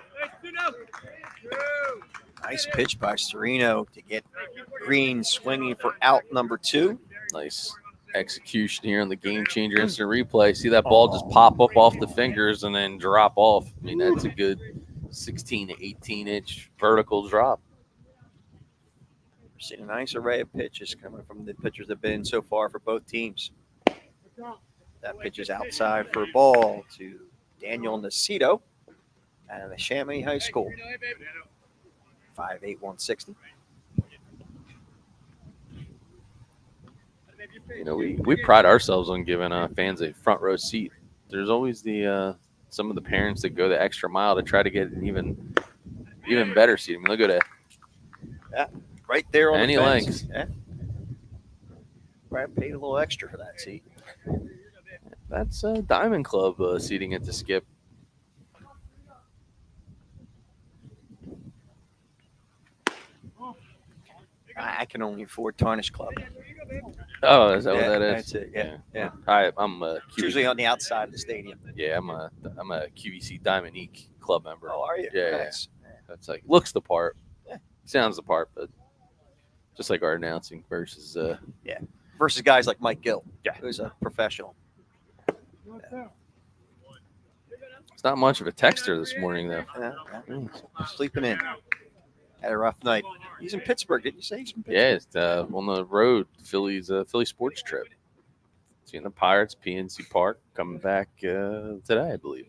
Nice pitch by Sereno to get Green swinging for out number 2. Nice execution here on the game changer instant replay. See that ball just pop up off the fingers and then drop off. I mean, that's a good 16 to 18-inch vertical drop. We're seeing a nice array of pitches coming from the pitchers that have been so far for both teams. That pitch is outside for a ball to Daniel Nacito out of the Chamonix High School. 5'8", 160. We pride ourselves on giving fans a front row seat. There's always some of the parents that go the extra mile to try to get an even better seat. I mean, they'll go to right there on any the fence. lengths. Yeah. Brad paid a little extra for that seat. That's Diamond Club seating at the Skip. I can only afford Tarnish Club. Oh, is that what that is? That's it. Yeah. I'm a It's usually on the outside of the stadium. Yeah, I'm a QVC Diamonique club member. Oh, are you? Yeah, Nice. That's like looks the part, sounds the part, but just like our announcing versus Versus guys like Mike Gill, Yeah. who's a professional. it's not much of a texter this morning though. Sleeping in. Had a rough night. He's in Pittsburgh, didn't you say? He's in Pittsburgh? Yeah, it's on the road, Philly sports trip. Seeing the Pirates, PNC Park, coming back today, I believe.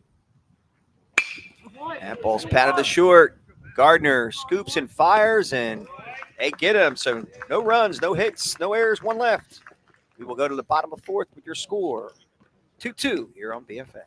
That ball's patted to short. Gardner scoops and fires, and they get him. So no runs, no hits, no errors, 1 left. We will go to the bottom of 4th with your score. 2-2 here on BFA.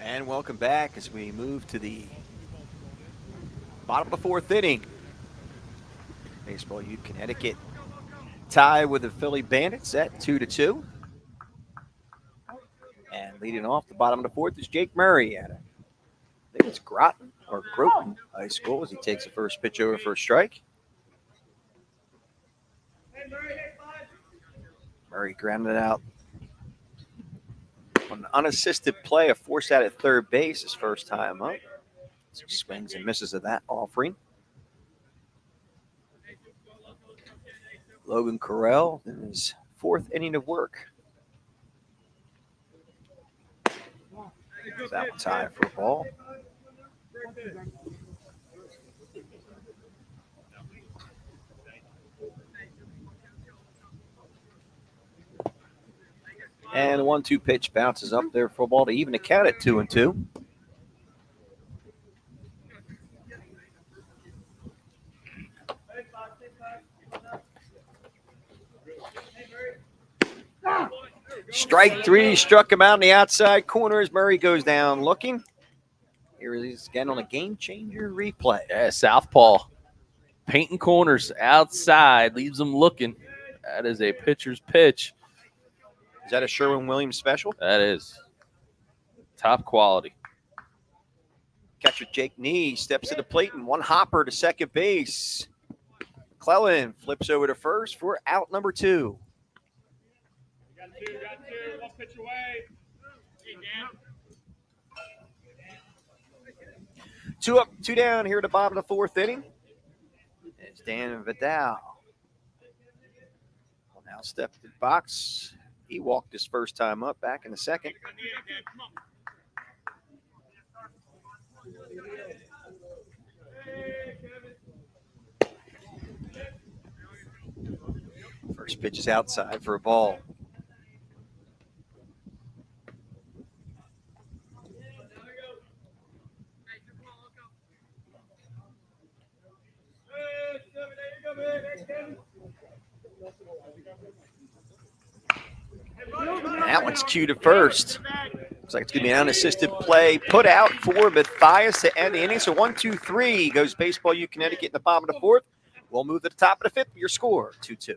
And welcome back as we move to the bottom of the 4th inning. Baseball U Connecticut tie with the Philly Bandits at 2-2. And leading off the bottom of the 4th is Jake Murray at I think it's Groton High School as he takes the first pitch over for a strike. Murray grounded out on an unassisted play, a force out at third base his first time up. So swings and misses of that offering. Logan Carell in his 4th inning of work. That one's high for a ball. And the 1-2 pitch bounces up there for a ball to even the count at 2-2. Strike 3, struck him out in the outside corner as Murray goes down looking. Here he is again on a game changer replay. Yeah, southpaw. Painting corners outside, leaves them looking. That is a pitcher's pitch. Is that a Sherwin-Williams special? That is top quality. Catcher Jake Nee steps to the plate and one hopper to second base. McClellan flips over to first for out number 2. Got two. One pitch away. Hey, Dan. 2 up, 2 down here at the bottom of the 4th inning. It's Dan Vidal. Will now step to the box. He walked his first time up back in the 2nd. First pitch is outside for a ball. That one's cued to first. Looks like it's going to be an unassisted play. Put out for Matthias to end the inning. So 1-2-3 goes Baseball U Connecticut in the bottom of the 4th. We'll move to the top of the 5th. Your score, 2-2.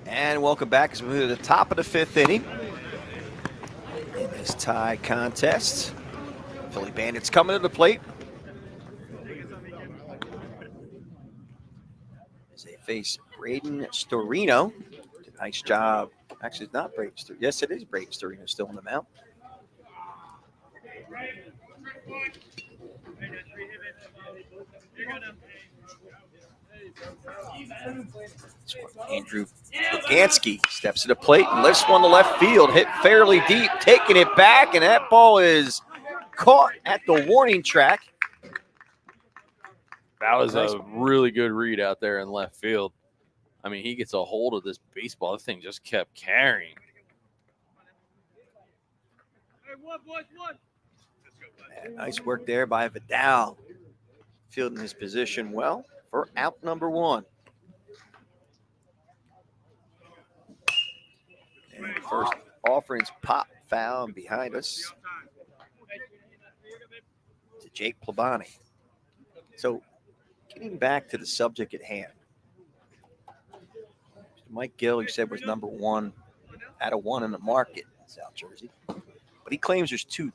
And welcome back as we move to the top of the 5th inning in this tie contest. Philly Bandits coming to the plate as they face Braden Storino. Did a nice job. Actually, it's not Braden Storino. Yes, it is Braden Storino still on the mound. Andrew Bogansky steps to the plate and lifts one to left field, hit fairly deep, taking it back, and that ball is caught at the warning track. That was a really good read out there in left field. I mean, he gets a hold of this baseball. This thing just kept carrying. Hey, one, boys, one. And nice work there by Vidal. Fielding his position well for out number 1. And first offerings pop foul behind us to Jake Plabani. So getting back to the subject at hand. Mike Gill, you said, was number 1 out of 1 in the market in South Jersey. But he claims there's 2.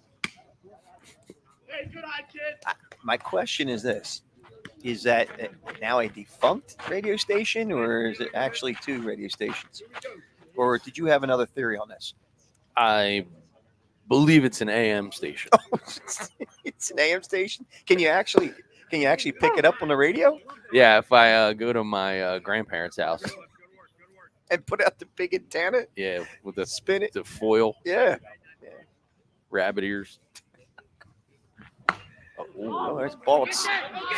My question is this. Is that now a defunct radio station, or is it actually 2 radio stations? Or did you have another theory on this? I believe it's an AM station. It's an AM station? Can you actually pick it up on the radio? Yeah, if I go to my grandparents' house. And put out the big antenna? Yeah, with the Spin it? the foil, Yeah. rabbit ears. Oh, there's a ball. It's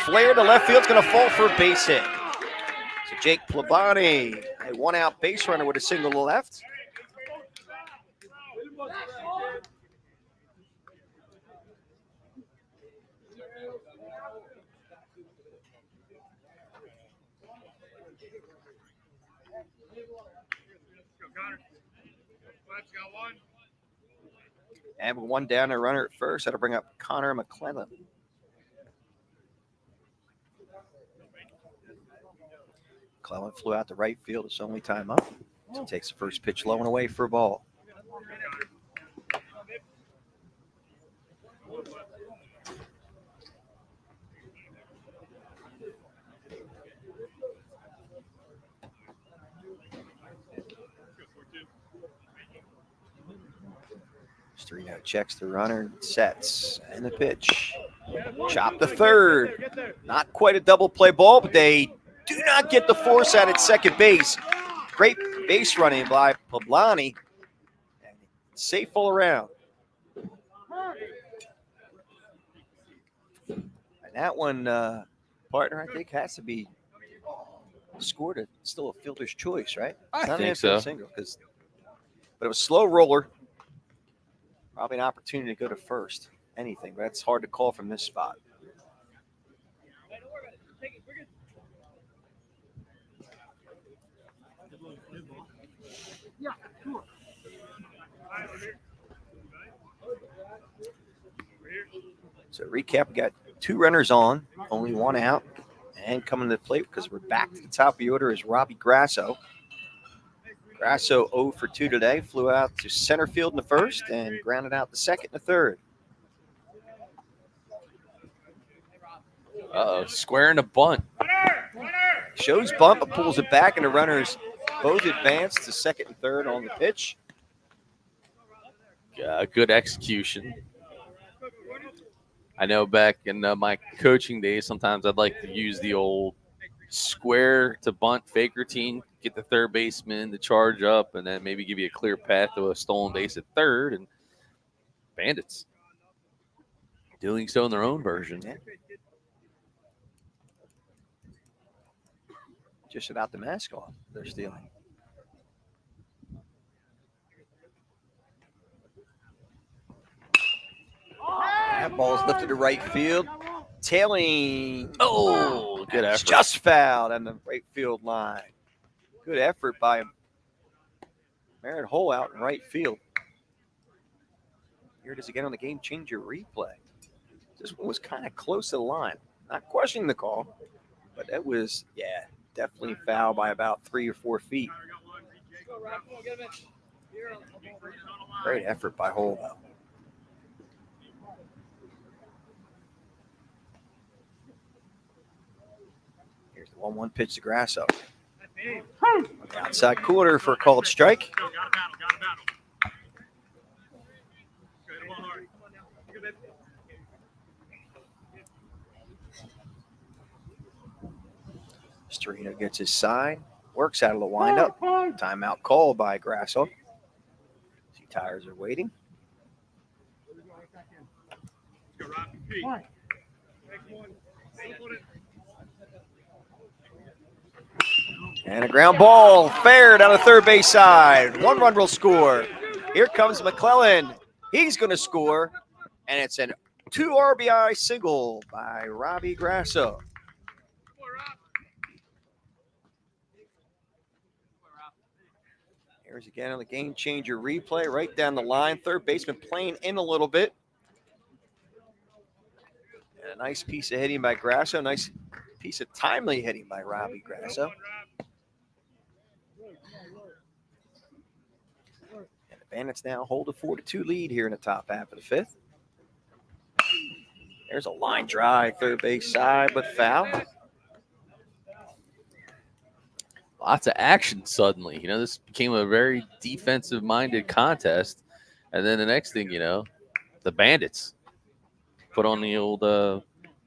flared to left field. It's going to fall for a base hit. So Jake Plabani, a 1-out base runner with a single to left. And with 1 down, a runner at first. That'll bring up Connor McClellan. McClellan flew out to right field. It's only time up. So takes the first pitch low and away for a ball. Strino checks the runner, sets, and the pitch. Chop the third. Not quite a double play ball, but they do not get the force out at second base. Great base running by Poblani. Safe all around. And that one, partner, I think has to be scored. It's still a fielder's choice, right? I Not an think so. infield single, but it was slow roller. Probably an opportunity to go to first. Anything, but that's hard to call from this spot. So recap, we got 2 runners on, only 1 out, and coming to the plate because we're back to the top of the order is Robbie Grasso. Grasso 0 for 2 today, flew out to center field in the first and grounded out the second and the third. Squaring a bunt. Shows bunt, but pulls it back, and the runners both advance to second and third on the pitch. Good execution. I know back in my coaching days, sometimes I'd like to use the old square to bunt fake routine, get the third baseman to charge up, and then maybe give you a clear path to a stolen base at third. And Bandits doing so in their own version. Yeah. Just about the mask off, they're stealing. That ball's lifted to right field. Tailing. Oh, good It's effort. just fouled on the right field line. Good effort by Merritt Hole out in right field. Here it is again on the game changer replay. This one was kind of close to the line. Not questioning the call, but it was, definitely foul by about 3 or 4 feet. Great effort by Hole, though. Here's the 1-1 pitch to Grasso. Outside corner for a called strike. Strino gets his sign, works out of the windup. Timeout called by Grasso. See, tires are waiting. And a ground ball, fair down the third base side. 1 run will score. Here comes McClellan. He's going to score, and it's an 2 RBI single by Robbie Grasso. Here's again on the game changer replay, right down the line. Third baseman playing in a little bit. And a nice piece of hitting by Grasso. Nice piece of timely hitting by Robbie Grasso. And the Bandits now hold a 4-2 lead here in the top half of the fifth. There's a line drive, third base side, but foul. Lots of action suddenly. You know, this became a very defensive-minded contest. And then the next thing you know, the Bandits put on the old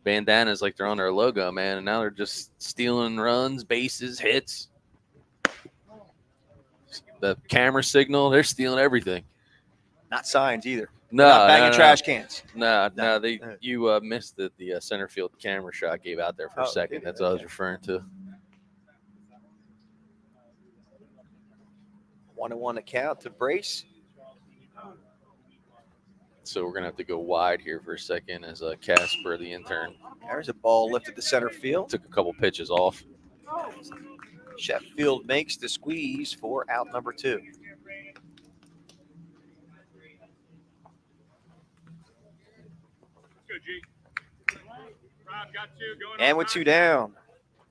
bandanas like they're on their logo, man. And now they're just stealing runs, bases, hits. The camera signal, they're stealing everything. Not signs either. No, not banging trash cans. No. You missed that the center field camera shot gave out there for a second. That's what I was referring to. 1-1 account to Brace. So we're going to have to go wide here for a second as Casper, the intern, There's a ball lifted to center field. took a couple pitches off. Sheffield makes the squeeze for out number 2. And with 2 down.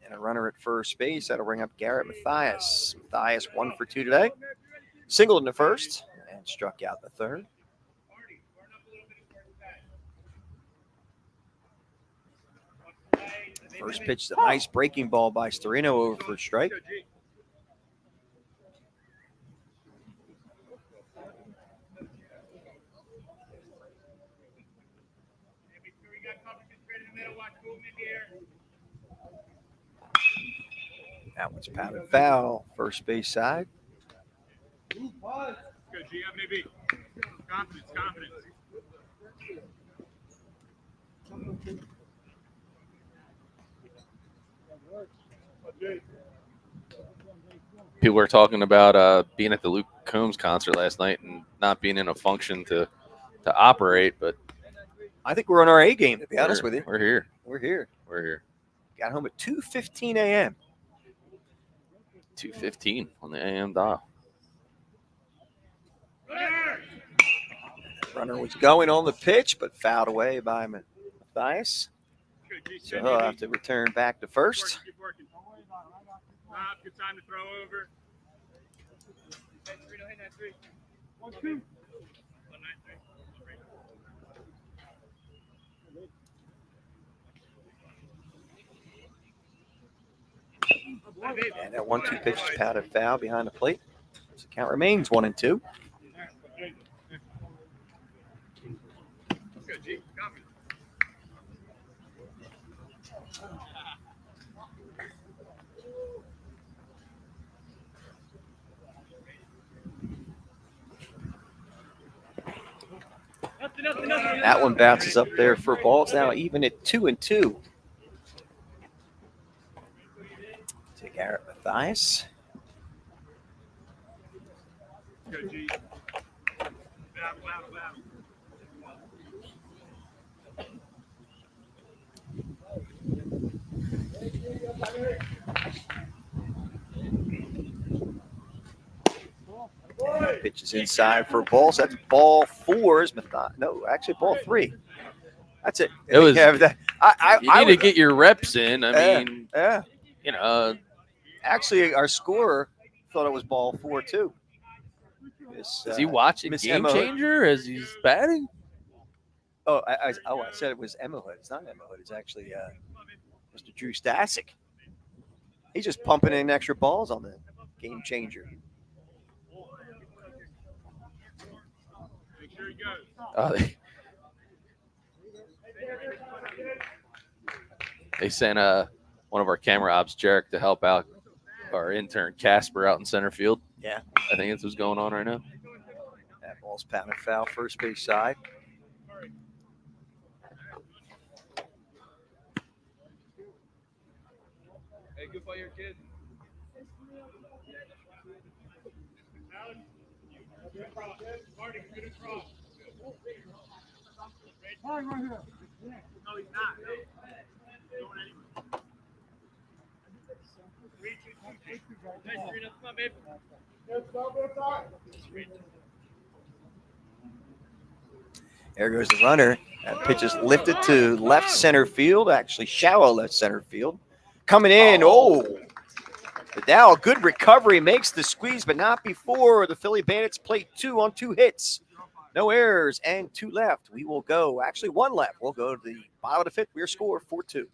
And a runner at first base. That'll bring up Garrett Mathias. Mathias 1 for 2 today. Singled in the first and struck out the third. First pitch is a nice breaking ball by Storino over for a strike. That one's pounded foul, first base side. Good, G. maybe. Confidence. People are talking about being at the Luke Combs concert last night and not being in a function to operate, but I think we're on our A game, to be honest with you. We're here. We're here. Got home at 2:15 a.m. 2:15 on the AM dial. Runner was going on the pitch, but fouled away by Mathias. So he'll have to return back to first. Good time to throw over. And that 1-2 pitch is pounded foul behind the plate. So count remains 1-2. That one bounces up there for balls. Now even at 2-2. To Garrett Mathias. Pitches inside for balls. That's ball 4. No, actually ball 3. That's it. It was. You need to get your reps in. I mean, you know. Actually, our scorer thought it was ball 4 too. Is he watching Game Changer as he's batting? Oh, I said it was Emma Hood. It's not Emma Hood. It's actually Mr. Drew Stasic. He's just pumping in extra balls on the Game Changer. They sent one of our camera ops, Jarek, to help out our intern Casper out in center field. Yeah, I think that's what's going on right now. That ball's pounded foul, first base side. Hey, good by your kid. Marty, good across. No, he's not. No. Going anywhere. Nice, Serena. Come on, babe. There goes the runner. That pitch is lifted to left center field, actually shallow left center field. Coming in, But now a good recovery makes the squeeze, but not before the Philly Bandits plate 2 on 2 hits. No errors and 2 left. We will go, actually 1 left. We'll go to the bottom of the 5th. We're score 4-2.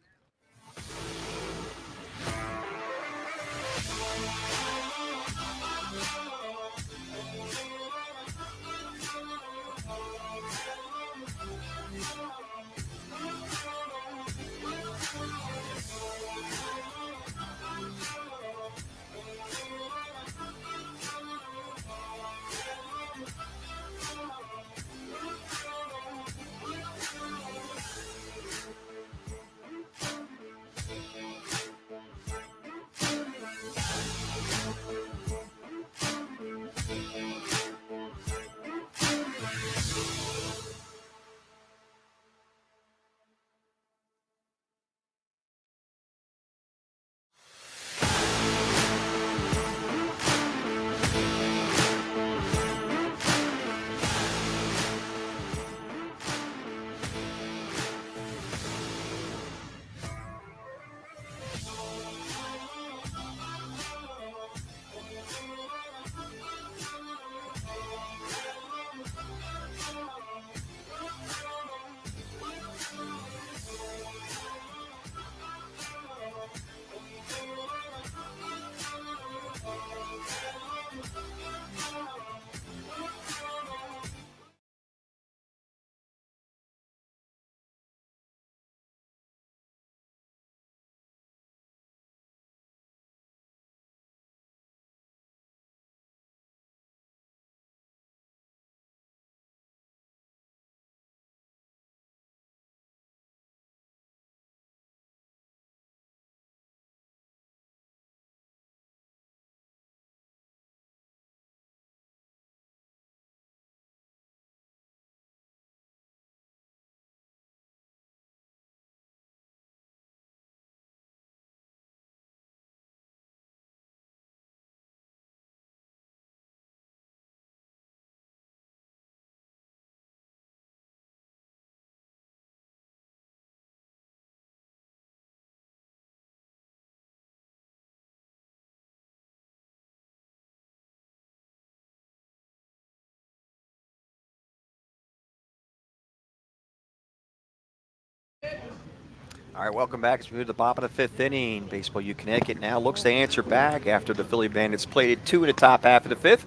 All right, welcome back as we move to the bottom of the 5th inning. Baseball U Connecticut now looks to answer back after the Philly Bandits plated 2 in the top half of the 5th.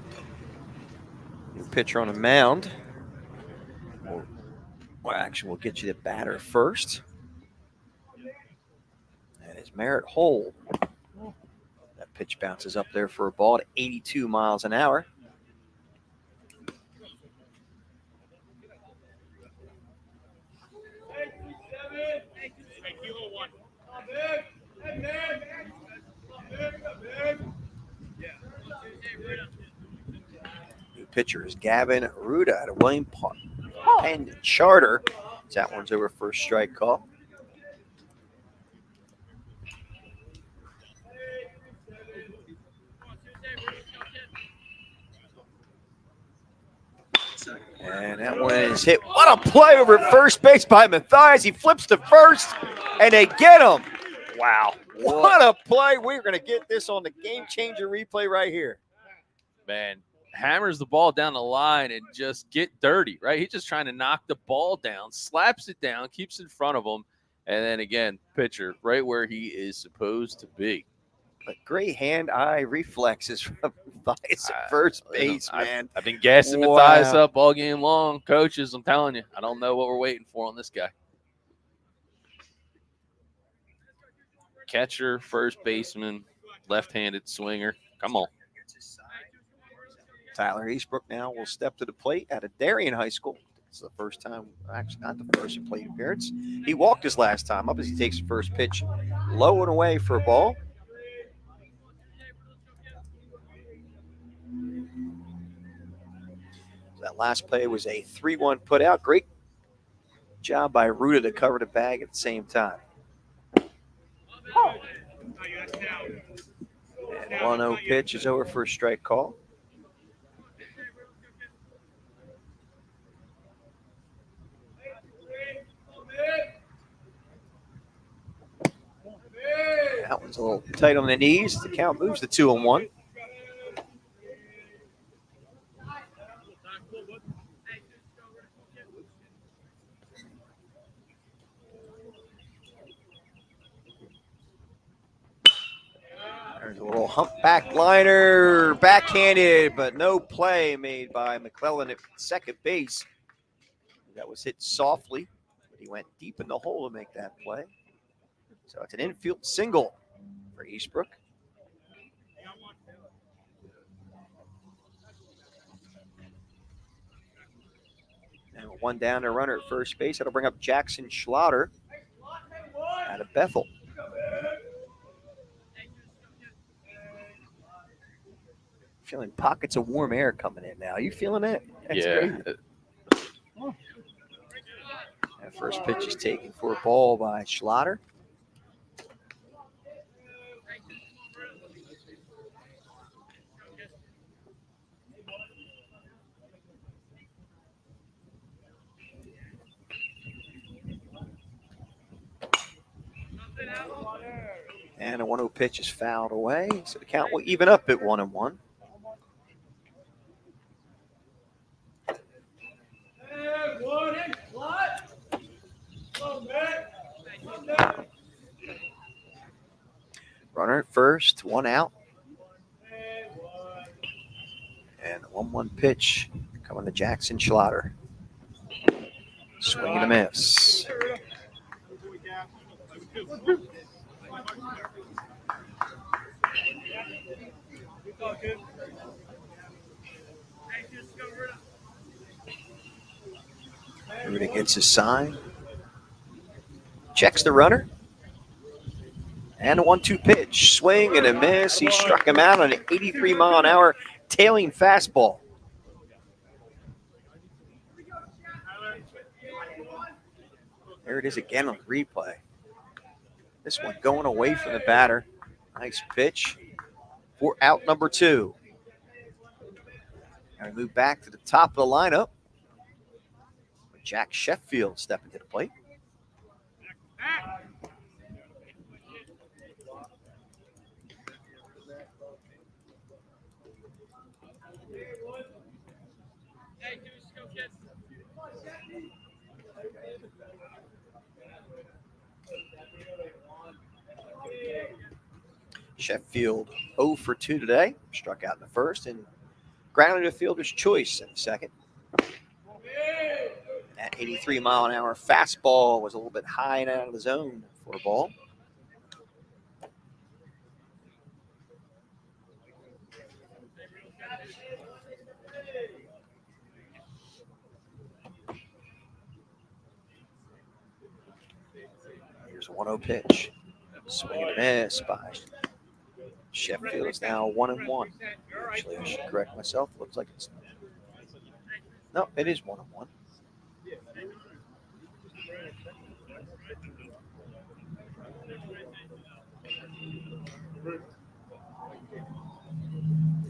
New pitcher on the mound. Well, actually, we'll get you the batter first. That is Merritt Hole. That pitch bounces up there for a ball at 82 miles an hour. New pitcher is Gavin Ruda out of William Penn Charter. That one's over first strike call. And that one is hit. What a play over at first base by Mathias. He flips to first, and they get him. Wow. What a play. We're going to get this on the game-changer replay right here. Man, hammers the ball down the line and just get dirty, right? He's just trying to knock the ball down, slaps it down, keeps it in front of him, and then again, pitcher right where he is supposed to be. But great hand-eye reflexes from Mathias at first base, man. I've been gassing Mathias up all game long. Coaches, I'm telling you, I don't know what we're waiting for on this guy. Catcher, first baseman, left-handed swinger. Come on. Tyler Eastbrook now will step to the plate out of Darien High School. It's the first time, actually not the first plate appearance. He walked his last time up as he takes the first pitch low and away for a ball. That last play was a 3-1 put out. Great job by Ruda to cover the bag at the same time. And 1-0 pitch is over for a strike call. That one's a little tight on the knees. The count moves to 2-1. There's a little humpback liner, backhanded, but no play made by McClellan at second base. That was hit softly, but he went deep in the hole to make that play. So it's an infield single for Eastbrook. And one down, a runner at first base. That'll bring up Jackson Schlatter out of Bethel. Feeling pockets of warm air coming in now. Are you feeling it? That's yeah. crazy. That first pitch is taken for a ball by Schlatter. And a 1-0 pitch is fouled away, so the count will even up at 1-1. Runner at first, one out. And the 1-1 pitch coming to Jackson Schlatter. Swing and a miss. Rudy gets his sign. Checks the runner. And a 1-2 pitch. Swing and a miss. He struck him out on an 83-mile-an-hour tailing fastball. There it is again on the replay. This one going away from the batter. Nice pitch for out number 2. Now we move back to the top of the lineup. Jack Sheffield stepping to the plate. Sheffield 0 for 2 today. Struck out in the first and grounded to fielder's choice in the second. That 83-mile-an-hour fastball was a little bit high and out of the zone for a ball. Here's a 1-0 pitch. Swing and a miss by Sheffield. Is now 1-1. Actually, I should correct myself. Looks like it's no, it is 1-1.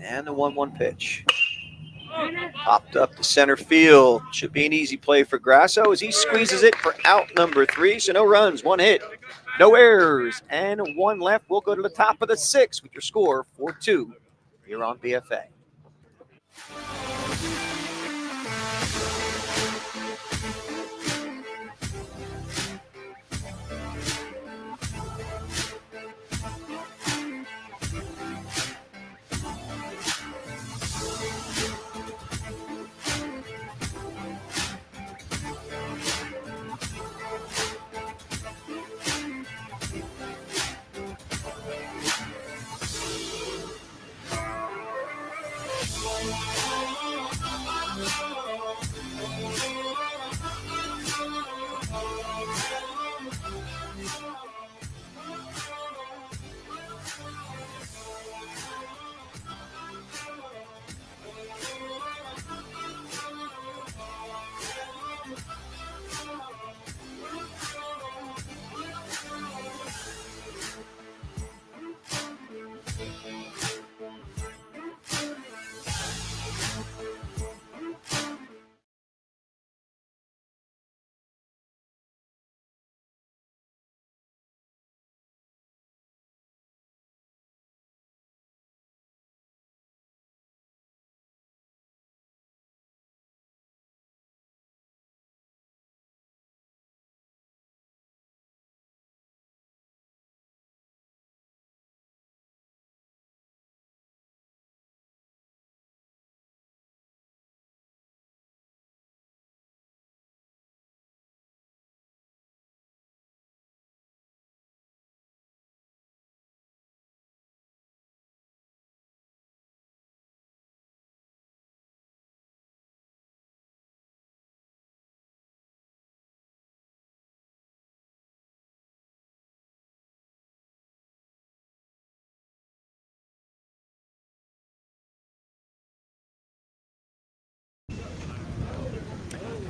And the 1-1 pitch. Popped up to center field. Should be an easy play for Grasso as he squeezes it for out number 3. So no runs, 1 hit, no errors, and 1 left. We'll go to the top of the 6th with your score 4-2 here on BFA.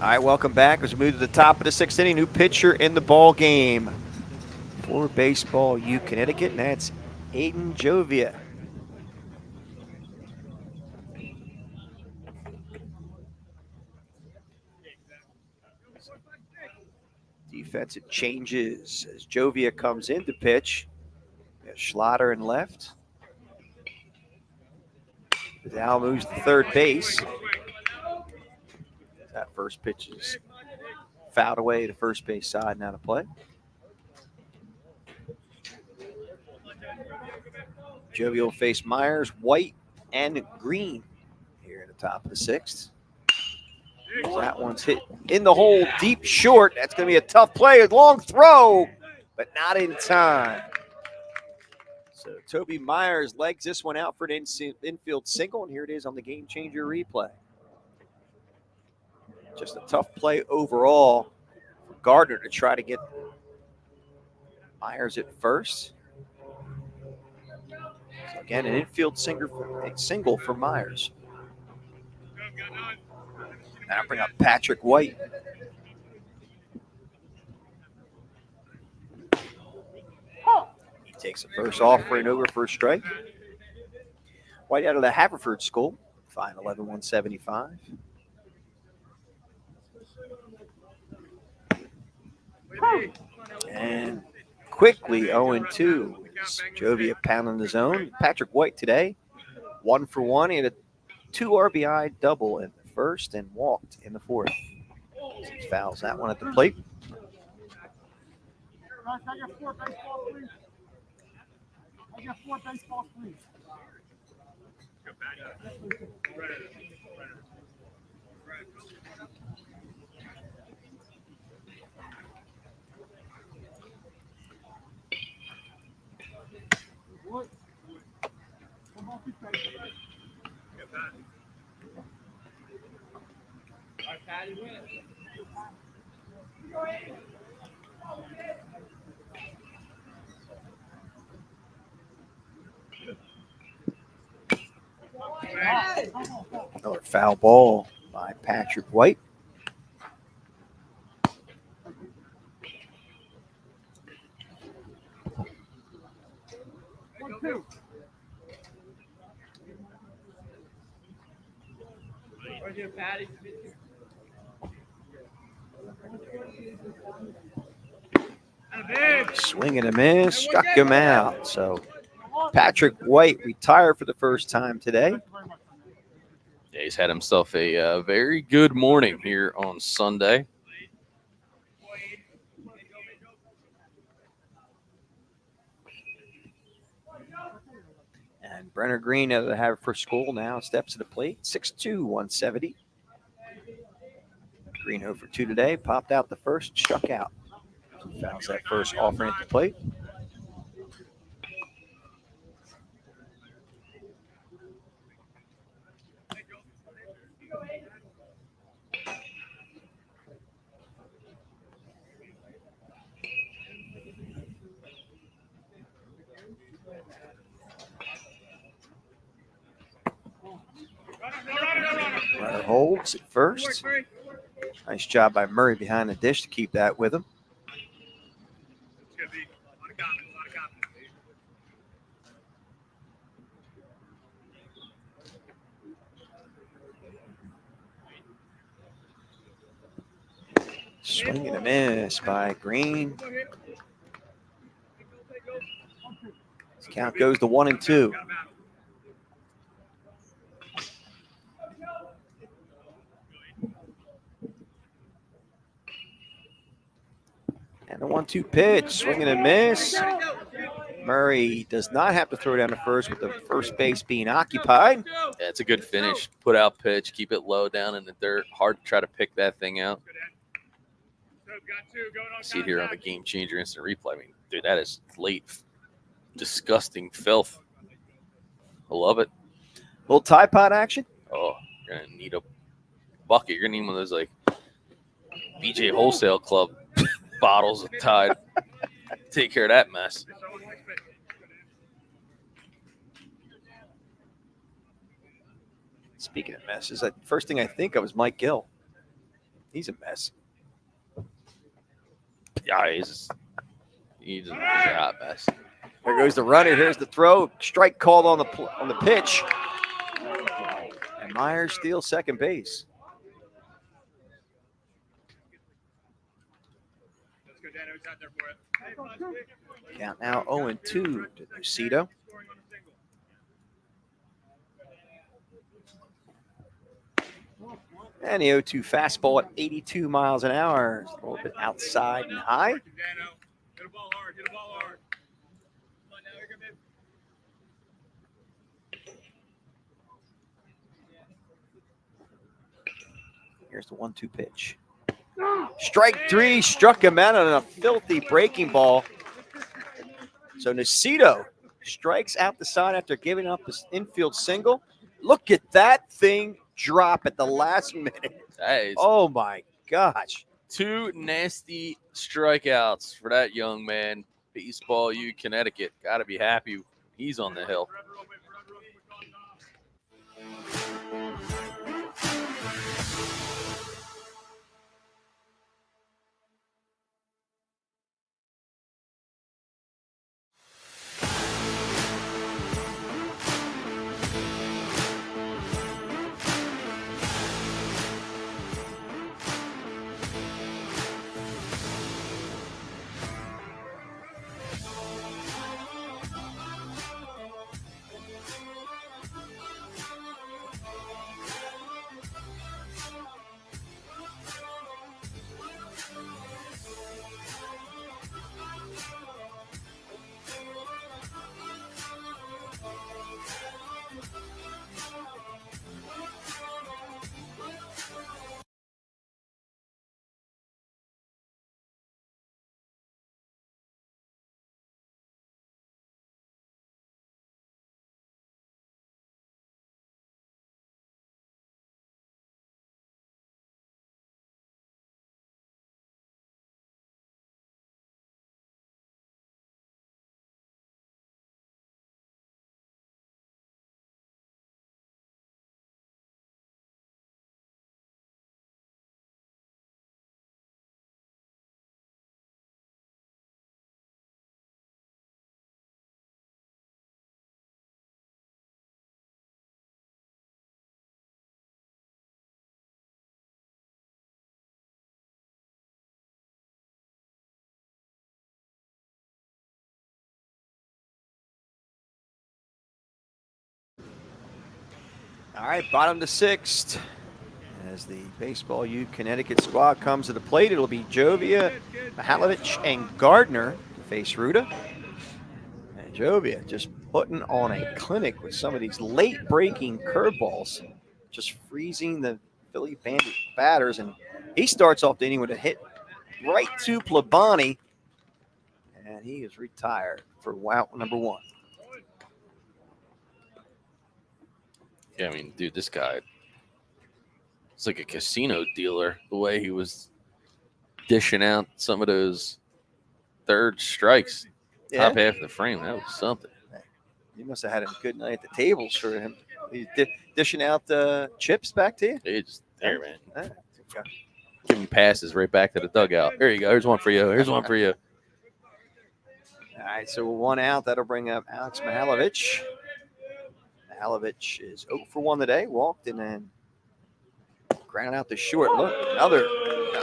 All right, welcome back. As we move to the top of the 6th inning, new pitcher in the ball game for Baseball U Connecticut, and that's Aiden Jovia. Defensive changes as Jovia comes in to pitch. We have Schlatter in left. Vidal moves to third base. That first pitch is fouled away to first base side, now to play. Jovia will face Myers, White, and Green here at the top of the 6th. That one's hit in the hole, deep short. That's going to be a tough play. A long throw, but not in time. So Toby Myers legs this one out for an infield single, and here it is on the game changer replay. Just a tough play overall for Gardner to try to get Myers at first. So again, an infield single for Myers. Now bring up Patrick White. He takes the first offering over for a strike. White out of the Haverford School, 5'11", 175. And quickly 0-2. Jovia pounding the zone. Patrick White today, 1 for 1. He had a 2 RBI double in the first and walked in the fourth. He fouls that one at the plate. I got 4 baseballs, please. I got 4 baseballs, please. What? Come on, keep going. Patty win. Another foul ball by Patrick White. Swing and a miss, struck him out. So Patrick White retired for the first time today. Yeah, he's had himself a very good morning here on Sunday. And Brenner Green out of the Haverford School now steps to the plate, 6'2", 170. Green 0 for 2 today, popped out the first, struck out. Fouls that first offering at the plate. Runner holds at first. Nice job by Murray behind the dish to keep that with him. Swing and a miss by Green. His count goes to 1-2. And the 1-2 pitch, swing and a miss. Murray does not have to throw down the first with the first base being occupied. Yeah, it's a good finish. Put out pitch, keep it low down in the dirt. Hard to try to pick that thing out. See it here on the game changer instant replay. I mean, dude, that is late, disgusting filth. I love it. Little Tide Pod action. Oh, you're gonna need a bucket. You're gonna need one of those like BJ Wholesale Club bottles of Tide. Take care of that mess. Speaking of messes, the first thing I think of is Mike Gill. He's a mess. Yeah, he's a hot mess. There goes the runner. Here's the throw. Strike called on the pitch. And Myers steals second base. Count now 0-2 to Lucido. And the 0-2 fastball at 82 miles an hour. A little bit outside and high. Here's the 1-2 pitch. Strike three, struck him out on a filthy breaking ball. So Lucido strikes out the side after giving up his infield single. Look at that thing drop at the last minute. That is Oh my gosh. 2 nasty strikeouts for that young man. Baseball U Connecticut. Got to be happy he's on the hill. All right, bottom to sixth. As the Baseball U Connecticut squad comes to the plate, it'll be Jovia, Mihalovic, and Gardner to face Ruda. And Jovia just putting on a clinic with some of these late-breaking curveballs, just freezing the Philly Bandit batters. And he starts off the inning with a hit right to Plabani, and he is retired for out number 1. Yeah, I mean, dude, this guy, it's like a casino dealer, the way he was dishing out some of those third strikes, top half of the frame. That was something. You must have had a good night at the tables for him. He's dishing out chips back to you? He just, there, man. Okay. Giving passes right back to the dugout. There you go. Here's one for you. Here's one for you. All right, so 1 out. That'll bring up Alex Mihalovic. Mihalovic is 0 for 1 today. Walked and then grounded out the short. Look, another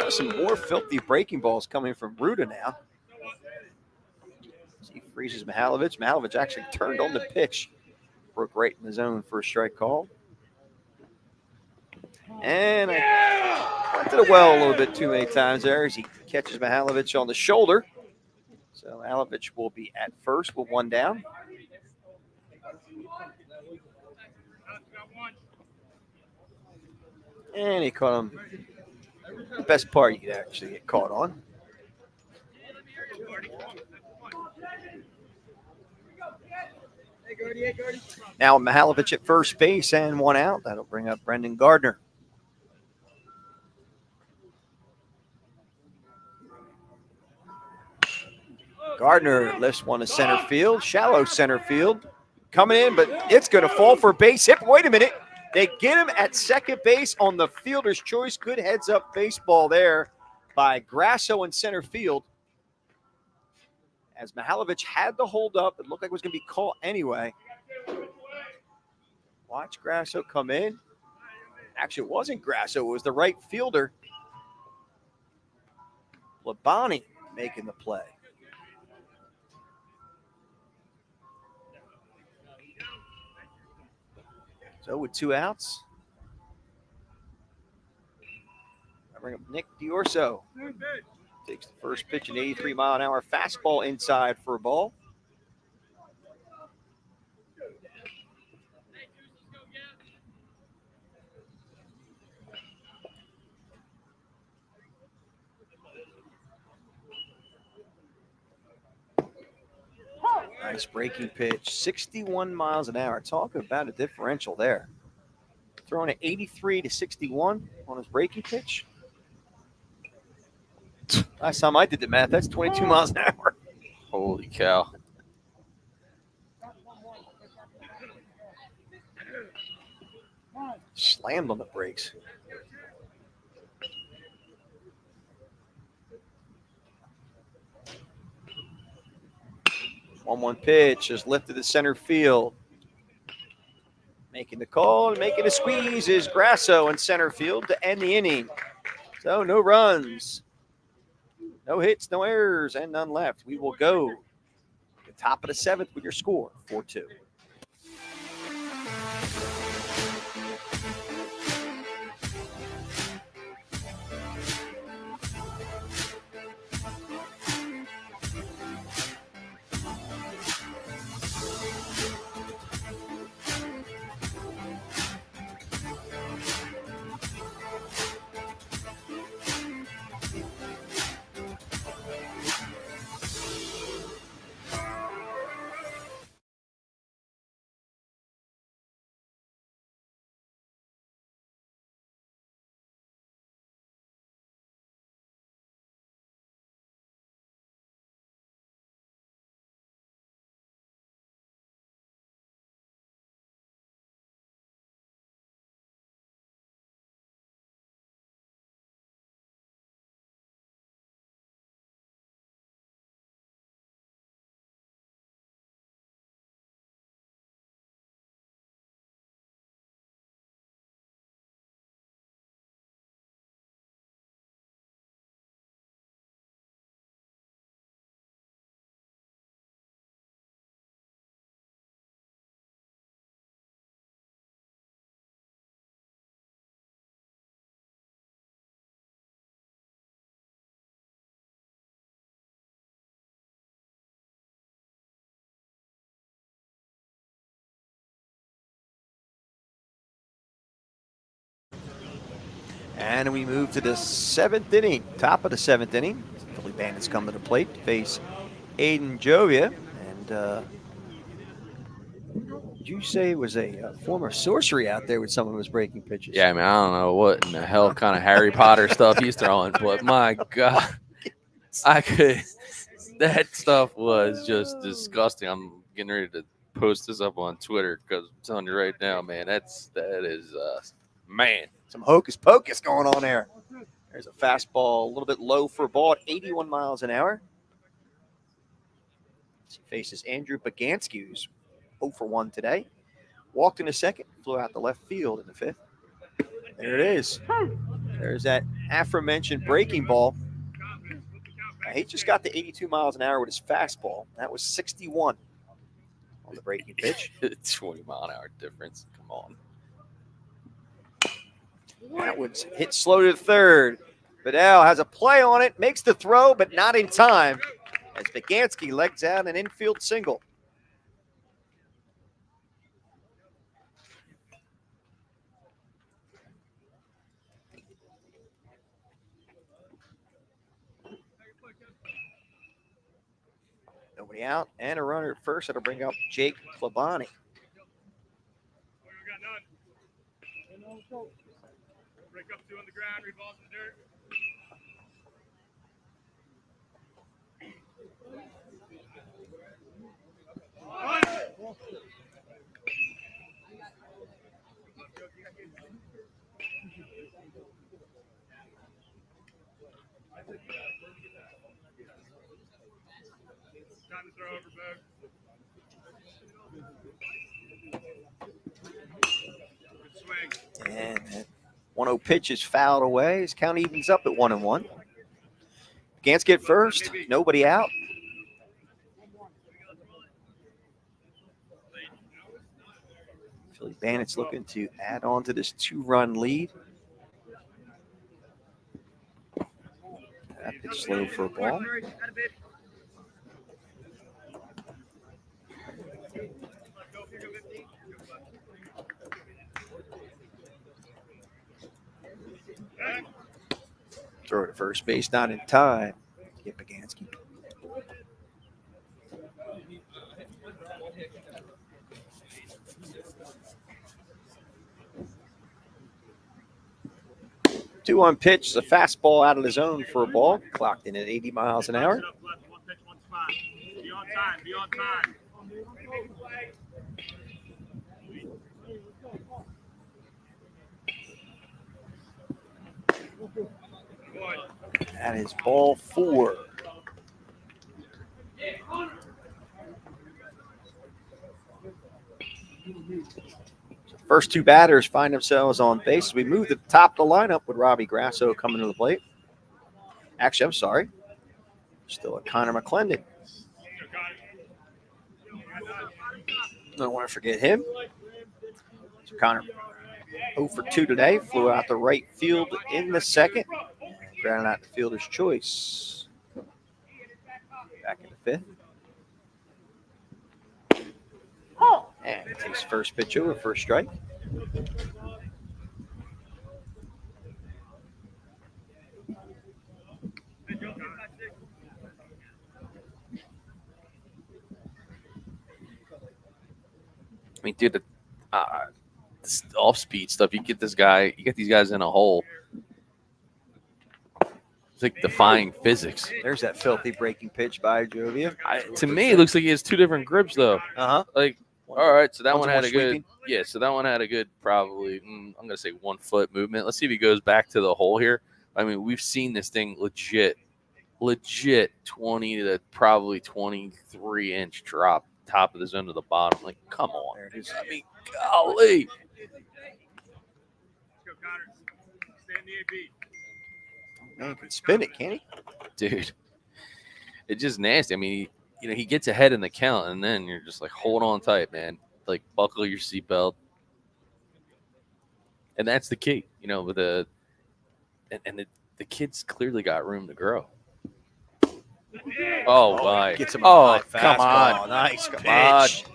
some more filthy breaking balls coming from Ruda now. So he freezes Mihalovic. Mihalovic actually turned on the pitch. Broke right in the zone for a strike call. And I went to the well a little bit too many times there as he catches Mihalovic on the shoulder. So Mihalovic will be at first with 1 down. And he caught him. The best part you could actually get caught on. Now Mihalovic at first base and 1 out. That'll bring up Brendan Gardner. Gardner lifts one to center field, shallow center field. Coming in, but it's going to fall for a base hit. Wait a minute. They get him at second base on the fielder's choice. Good heads-up baseball there by Grasso in center field. As Mihalovic had the hold up, it looked like it was going to be caught anyway. Watch Grasso come in. Actually, it wasn't Grasso. It was the right fielder, Labani, making the play. So with 2 outs, I bring up Nick Diorso. Takes the first pitch, an 83-mile-an-hour fastball inside for a ball. Nice breaking pitch, 61 miles an hour. Talk about a differential there. Throwing at 83 to 61 on his breaking pitch. Last time I did the math, that's 22 miles an hour. Holy cow. Slammed on the brakes. One pitch is lifted to center field. Making the call and making a squeeze is Grasso in center field to end the inning. So no runs, no hits, no errors, and none left. We will go to the top of the 7th with your score, 4-2. And we move to the 7th inning, top of the 7th inning. Philly Bandits come to the plate to face Aiden Jovia. And did you say it was a form of sorcery out there with someone who was breaking pitches? Yeah, I mean, I don't know what in the hell kind of Harry Potter stuff he's throwing, but my God, that stuff was just disgusting. I'm getting ready to post this up on Twitter because I'm telling you right now, man, that is man. Some hocus pocus going on there. There's a fastball a little bit low for a ball at 81 miles an hour. He faces Andrew Bagansky, who's 0 for 1 today. Walked in the 2nd, flew out to left field in the 5th. There it is. There's that aforementioned breaking ball. Now, he just got to 82 miles an hour with his fastball. That was 61 on the breaking pitch. 20-mile-an-hour difference. Come on. That was hit slow to the 3rd. Vidal has a play on it, makes the throw, but not in time as Bagansky legs out an infield single. Nobody out and a runner at first. That'll bring up Jake Labani. Break up 2 on the ground, reballs in the dirt. And that 1-0 pitch is fouled away. His count evens up at 1-1. Gans get first. Nobody out. Philly Bandits looking to add on to this 2-run lead. That pitch slow for a ball. Throw to first base, not in time. Get Bagansky. Two on pitch, a fastball out of the zone for a ball. Clocked in at 80 miles an hour. Be on time. Be on time. That is ball 4. First two batters find themselves on base. We move to the top of the lineup with Robbie Grasso coming to the plate. Actually, I'm sorry. Still a Connor McClendon. Don't want to forget him. So Connor 0 for 2 today. Flew out to right field in the second. Grounded out the fielder's choice. Back in the 5th. And takes first pitch over for a strike. I mean, dude, this off-speed stuff. You get these guys in a hole. It's like defying physics. There's that filthy breaking pitch by Jovia. To me, it looks like he has 2 different grips, though. Uh-huh. Like, all right, so that One's one had more a good, sweeping. yeah. So that one had a good, probably, I'm gonna say 1 foot movement. Let's see if he goes back to the hole here. I mean, we've seen this thing legit 20 to probably 23-inch drop, top of the zone to the bottom. Like, come on. There it is. I mean, golly. Man can spin it, can he? Dude, it's just nasty. I mean, he gets ahead in the count, and then you're just like, hold on tight, man. Like, buckle your seatbelt. And that's the key, with the kid's clearly got room to grow. Oh, my. Gets him Oh, a come fastball. on. Nice Come pitch.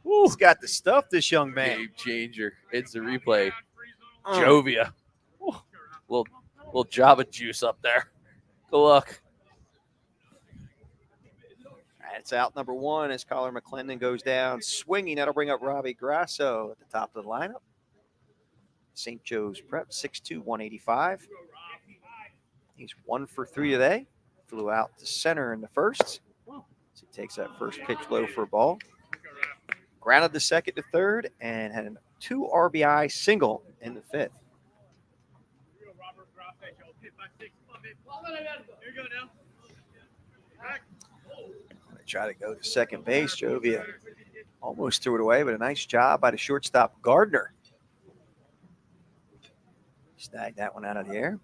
Woo. He's got the stuff, this young man. Game changer. It's the replay. Oh. Jovia. Woo. Little Java juice up there. Good luck. It's out number 1 as Collar McClendon goes down swinging. That'll bring up Robbie Grasso at the top of the lineup. St. Joe's Prep, 6'2", 185. He's 1 for 3 today. Flew out to center in the first. So he takes that first pitch low for a ball. Grounded the second to third and had a 2 RBI single in the 5th. Try to go to second base. Jovia almost threw it away, but a nice job by the shortstop Gardner. Snagged that one out of the air.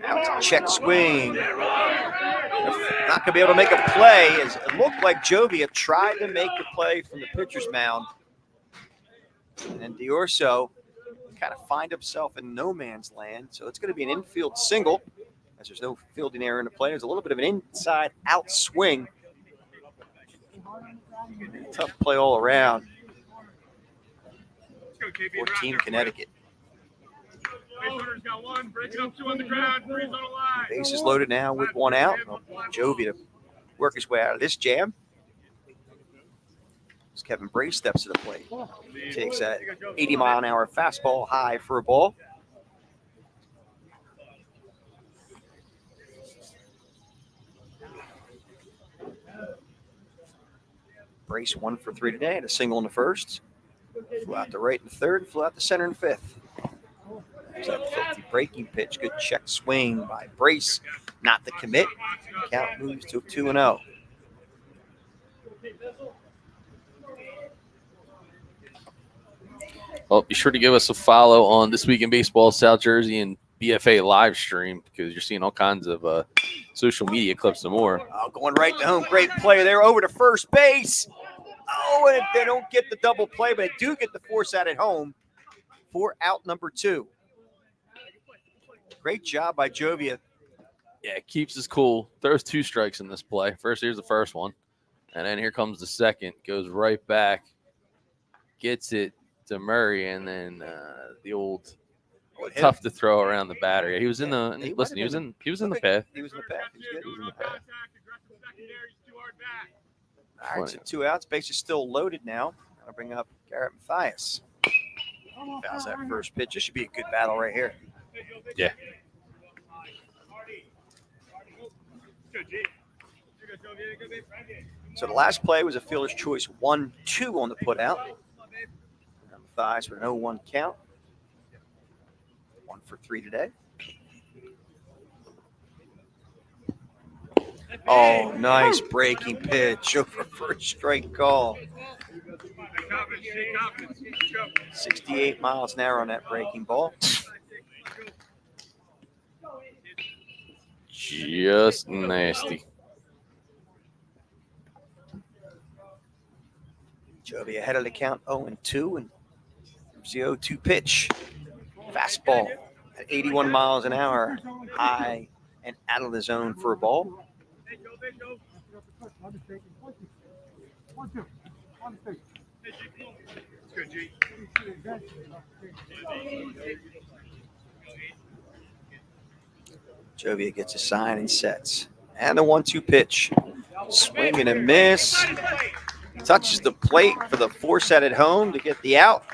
Out to check swing. Not going to be able to make a play. As it looked like Jovia tried to make the play from the pitcher's mound. And Diorso kind of find himself in no man's land. So it's going to be an infield single as there's no fielding error in the play. There's a little bit of an inside-out swing. Tough play all around for Team Connecticut. Base is loaded now with 1 out. Jovia to work his way out of this jam. As Kevin Bray steps to the plate. Takes that 80-mile-an-hour fastball high for a ball. Brace 1 for 3 today and a single in the first. Flew out to right in the third, flew out to center in the fifth. There's that 50 breaking pitch. Good check swing by Brace. Not the commit. Count moves to 2-0. Well, be sure to give us a follow on This Week in Baseball South Jersey and BFA live stream because you're seeing all kinds of social media clips and more. Oh, going right to home. Great play there over to first base. Oh, and they don't get the double play, but they do get the force out at home for out number 2. Great job by Jovia. Yeah, keeps us cool. Throws 2 strikes in this play. Here's the first one. And then here comes the second. Goes right back. Gets it to Murray, and then the old tough to throw around the batter. Yeah, he was in the He listen. He was in the path. He was in the path. He was in the path. All right, so 2 outs. Base is still loaded now. I'll bring up Garrett Mathias. Fouls that first pitch. This should be a good battle right here. Yeah. So the last play was a fielder's choice 1-2 on the putout. Mathias with an 0-1 count. 1 for 3 today. Oh, nice breaking pitch over first strike call. 68 miles an hour on that breaking ball. Just nasty. Joby ahead of the count 0-2, and here's the 0-2 pitch. Fastball at 81 miles an hour, high and out of the zone for a ball. Jovia gets a sign and sets. And the 1-2 pitch. Swing and a miss. Touches the plate for the force out at home to get the out.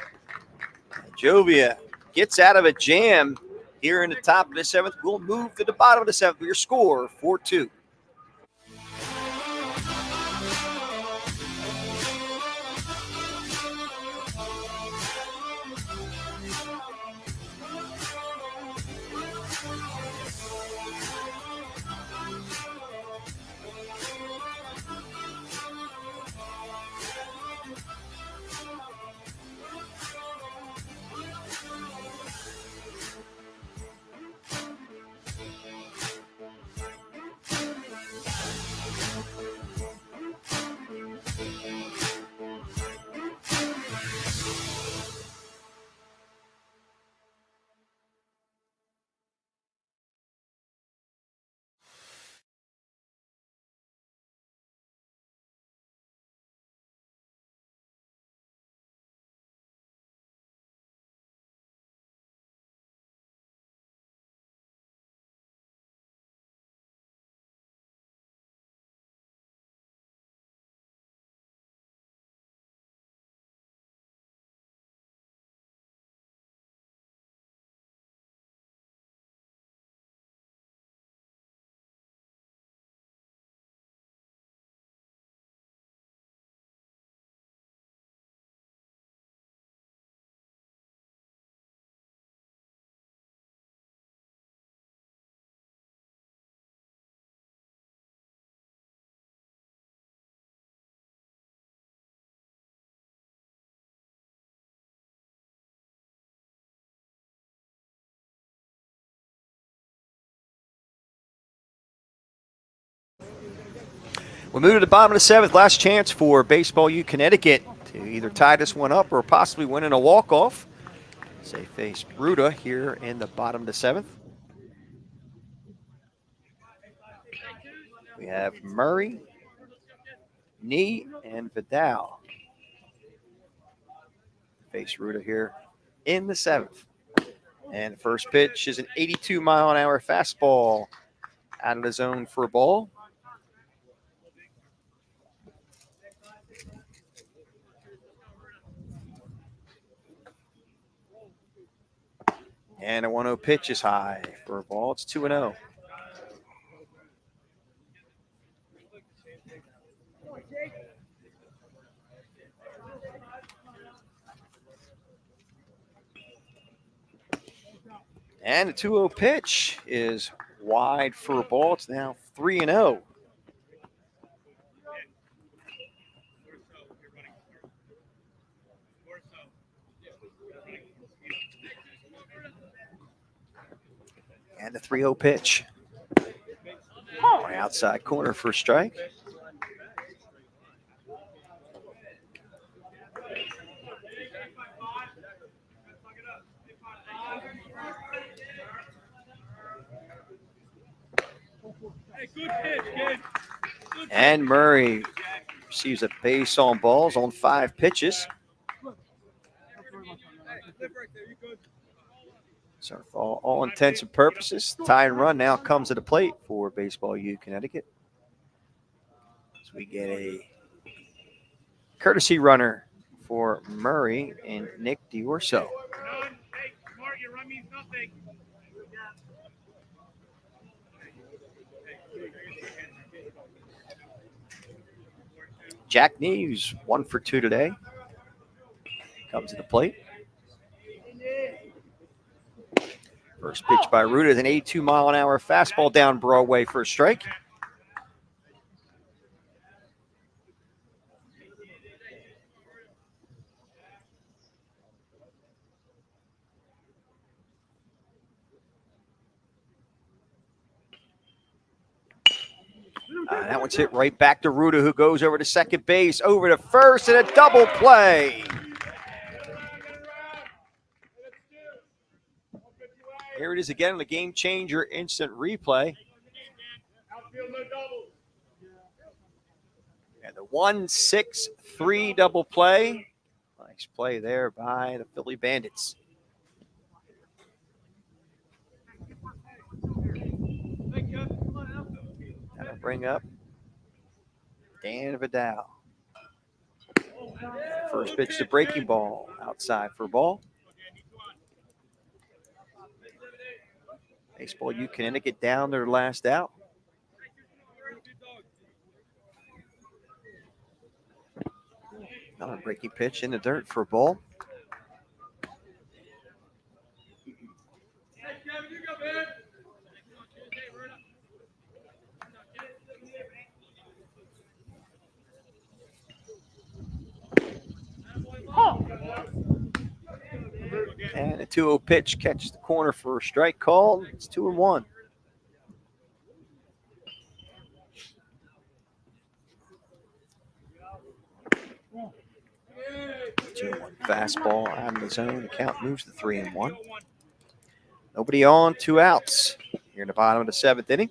Jovia gets out of a jam here in the top of the 7th. We'll move to the bottom of the 7th with your score, 4-2. We'll move to the bottom of the 7th. Last chance for Baseball U Connecticut to either tie this one up or possibly win in a walk-off. They face Ruda here in the bottom of the 7th. We have Murray, Nee, and Vidal. Face Ruda here in the 7th. And the first pitch is an 82-mile-an-hour fastball out of the zone for a ball. And a 1-0 pitch is high for a ball. It's 2-0. And the 2-0 pitch is wide for a ball. It's now 3-0. And the 3-0 pitch. On the outside corner for a strike. And Murray receives a base on balls on 5 pitches. So for all intents and purposes, tie and run now comes to the plate for Baseball U Connecticut. So we get a courtesy runner for Murray and Nick D'Orso. Jack Neves, 1 for 2 today. Comes to the plate. First pitch by Ruda is an 82-mile-an-hour fastball down Broadway for a strike. That one's hit right back to Ruda, who goes over to second base, over to first, and a double play. Here it is again, the game changer instant replay. And the 1-6-3 double play. Nice play there by the Philly Bandits. That'll bring up Dan Vidal. First pitch to breaking ball, outside for ball. Baseball U Connecticut down their last out. Another breaking pitch in the dirt for a ball. And a 2-0 pitch catches the corner for a strike call. It's 2-1. Fastball out of the zone. The count moves to 3-1. Nobody on, 2 outs. Here in the bottom of the 7th inning.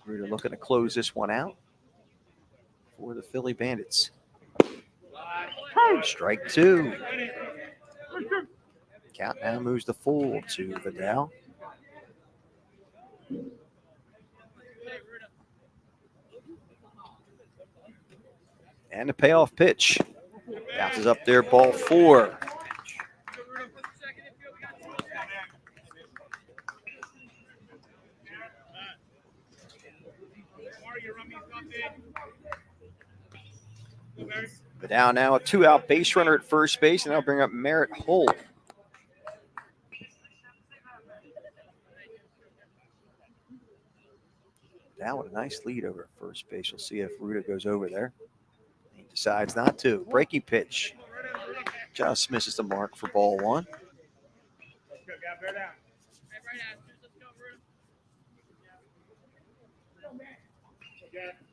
We're looking to close this one out for the Philly Bandits. Strike 2. Count now moves the full to Vidal. And the payoff pitch. Bounces up there, ball 4. Vidal now a 2-out base runner at first base, and that'll bring up Merritt Holt. Now with a nice lead over at first base. We'll see if Ruda goes over there. He decides not to. Breaking pitch. Just misses the mark for ball 1.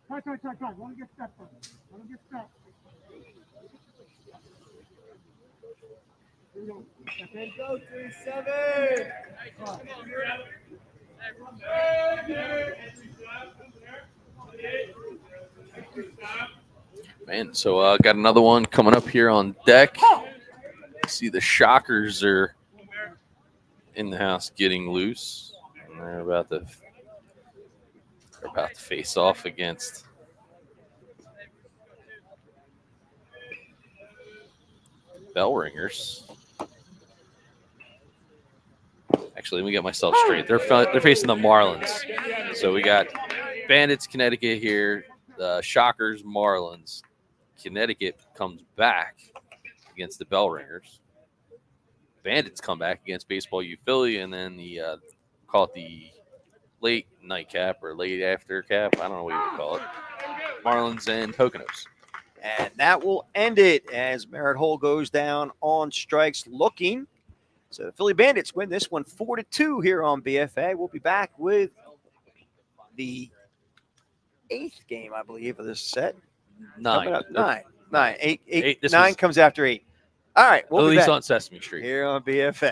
Try. Let him get set first. Let him get set. Here we go. Okay, go, 3-7. Man, so got another one coming up here on deck. See the Shockers are in the house getting loose. And they're about to face off against Bellringers. Actually, let me get myself straight. They're facing the Marlins. So we got Bandits, Connecticut here, the Shockers, Marlins. Connecticut comes back against the Bellringers. Bandits come back against Baseball U Philly, and then the call it the late nightcap or late after cap. I don't know what you would call it. Marlins and Poconos. And that will end it as Merritt Hole goes down on strikes looking. So the Philly Bandits win this one 4-2 here on BFA. We'll be back with the 8th game, I believe, of this set. Coming up. 9. 8. This 9 was- comes after 8. All right, we'll At be least back on Sesame Street. here on BFA.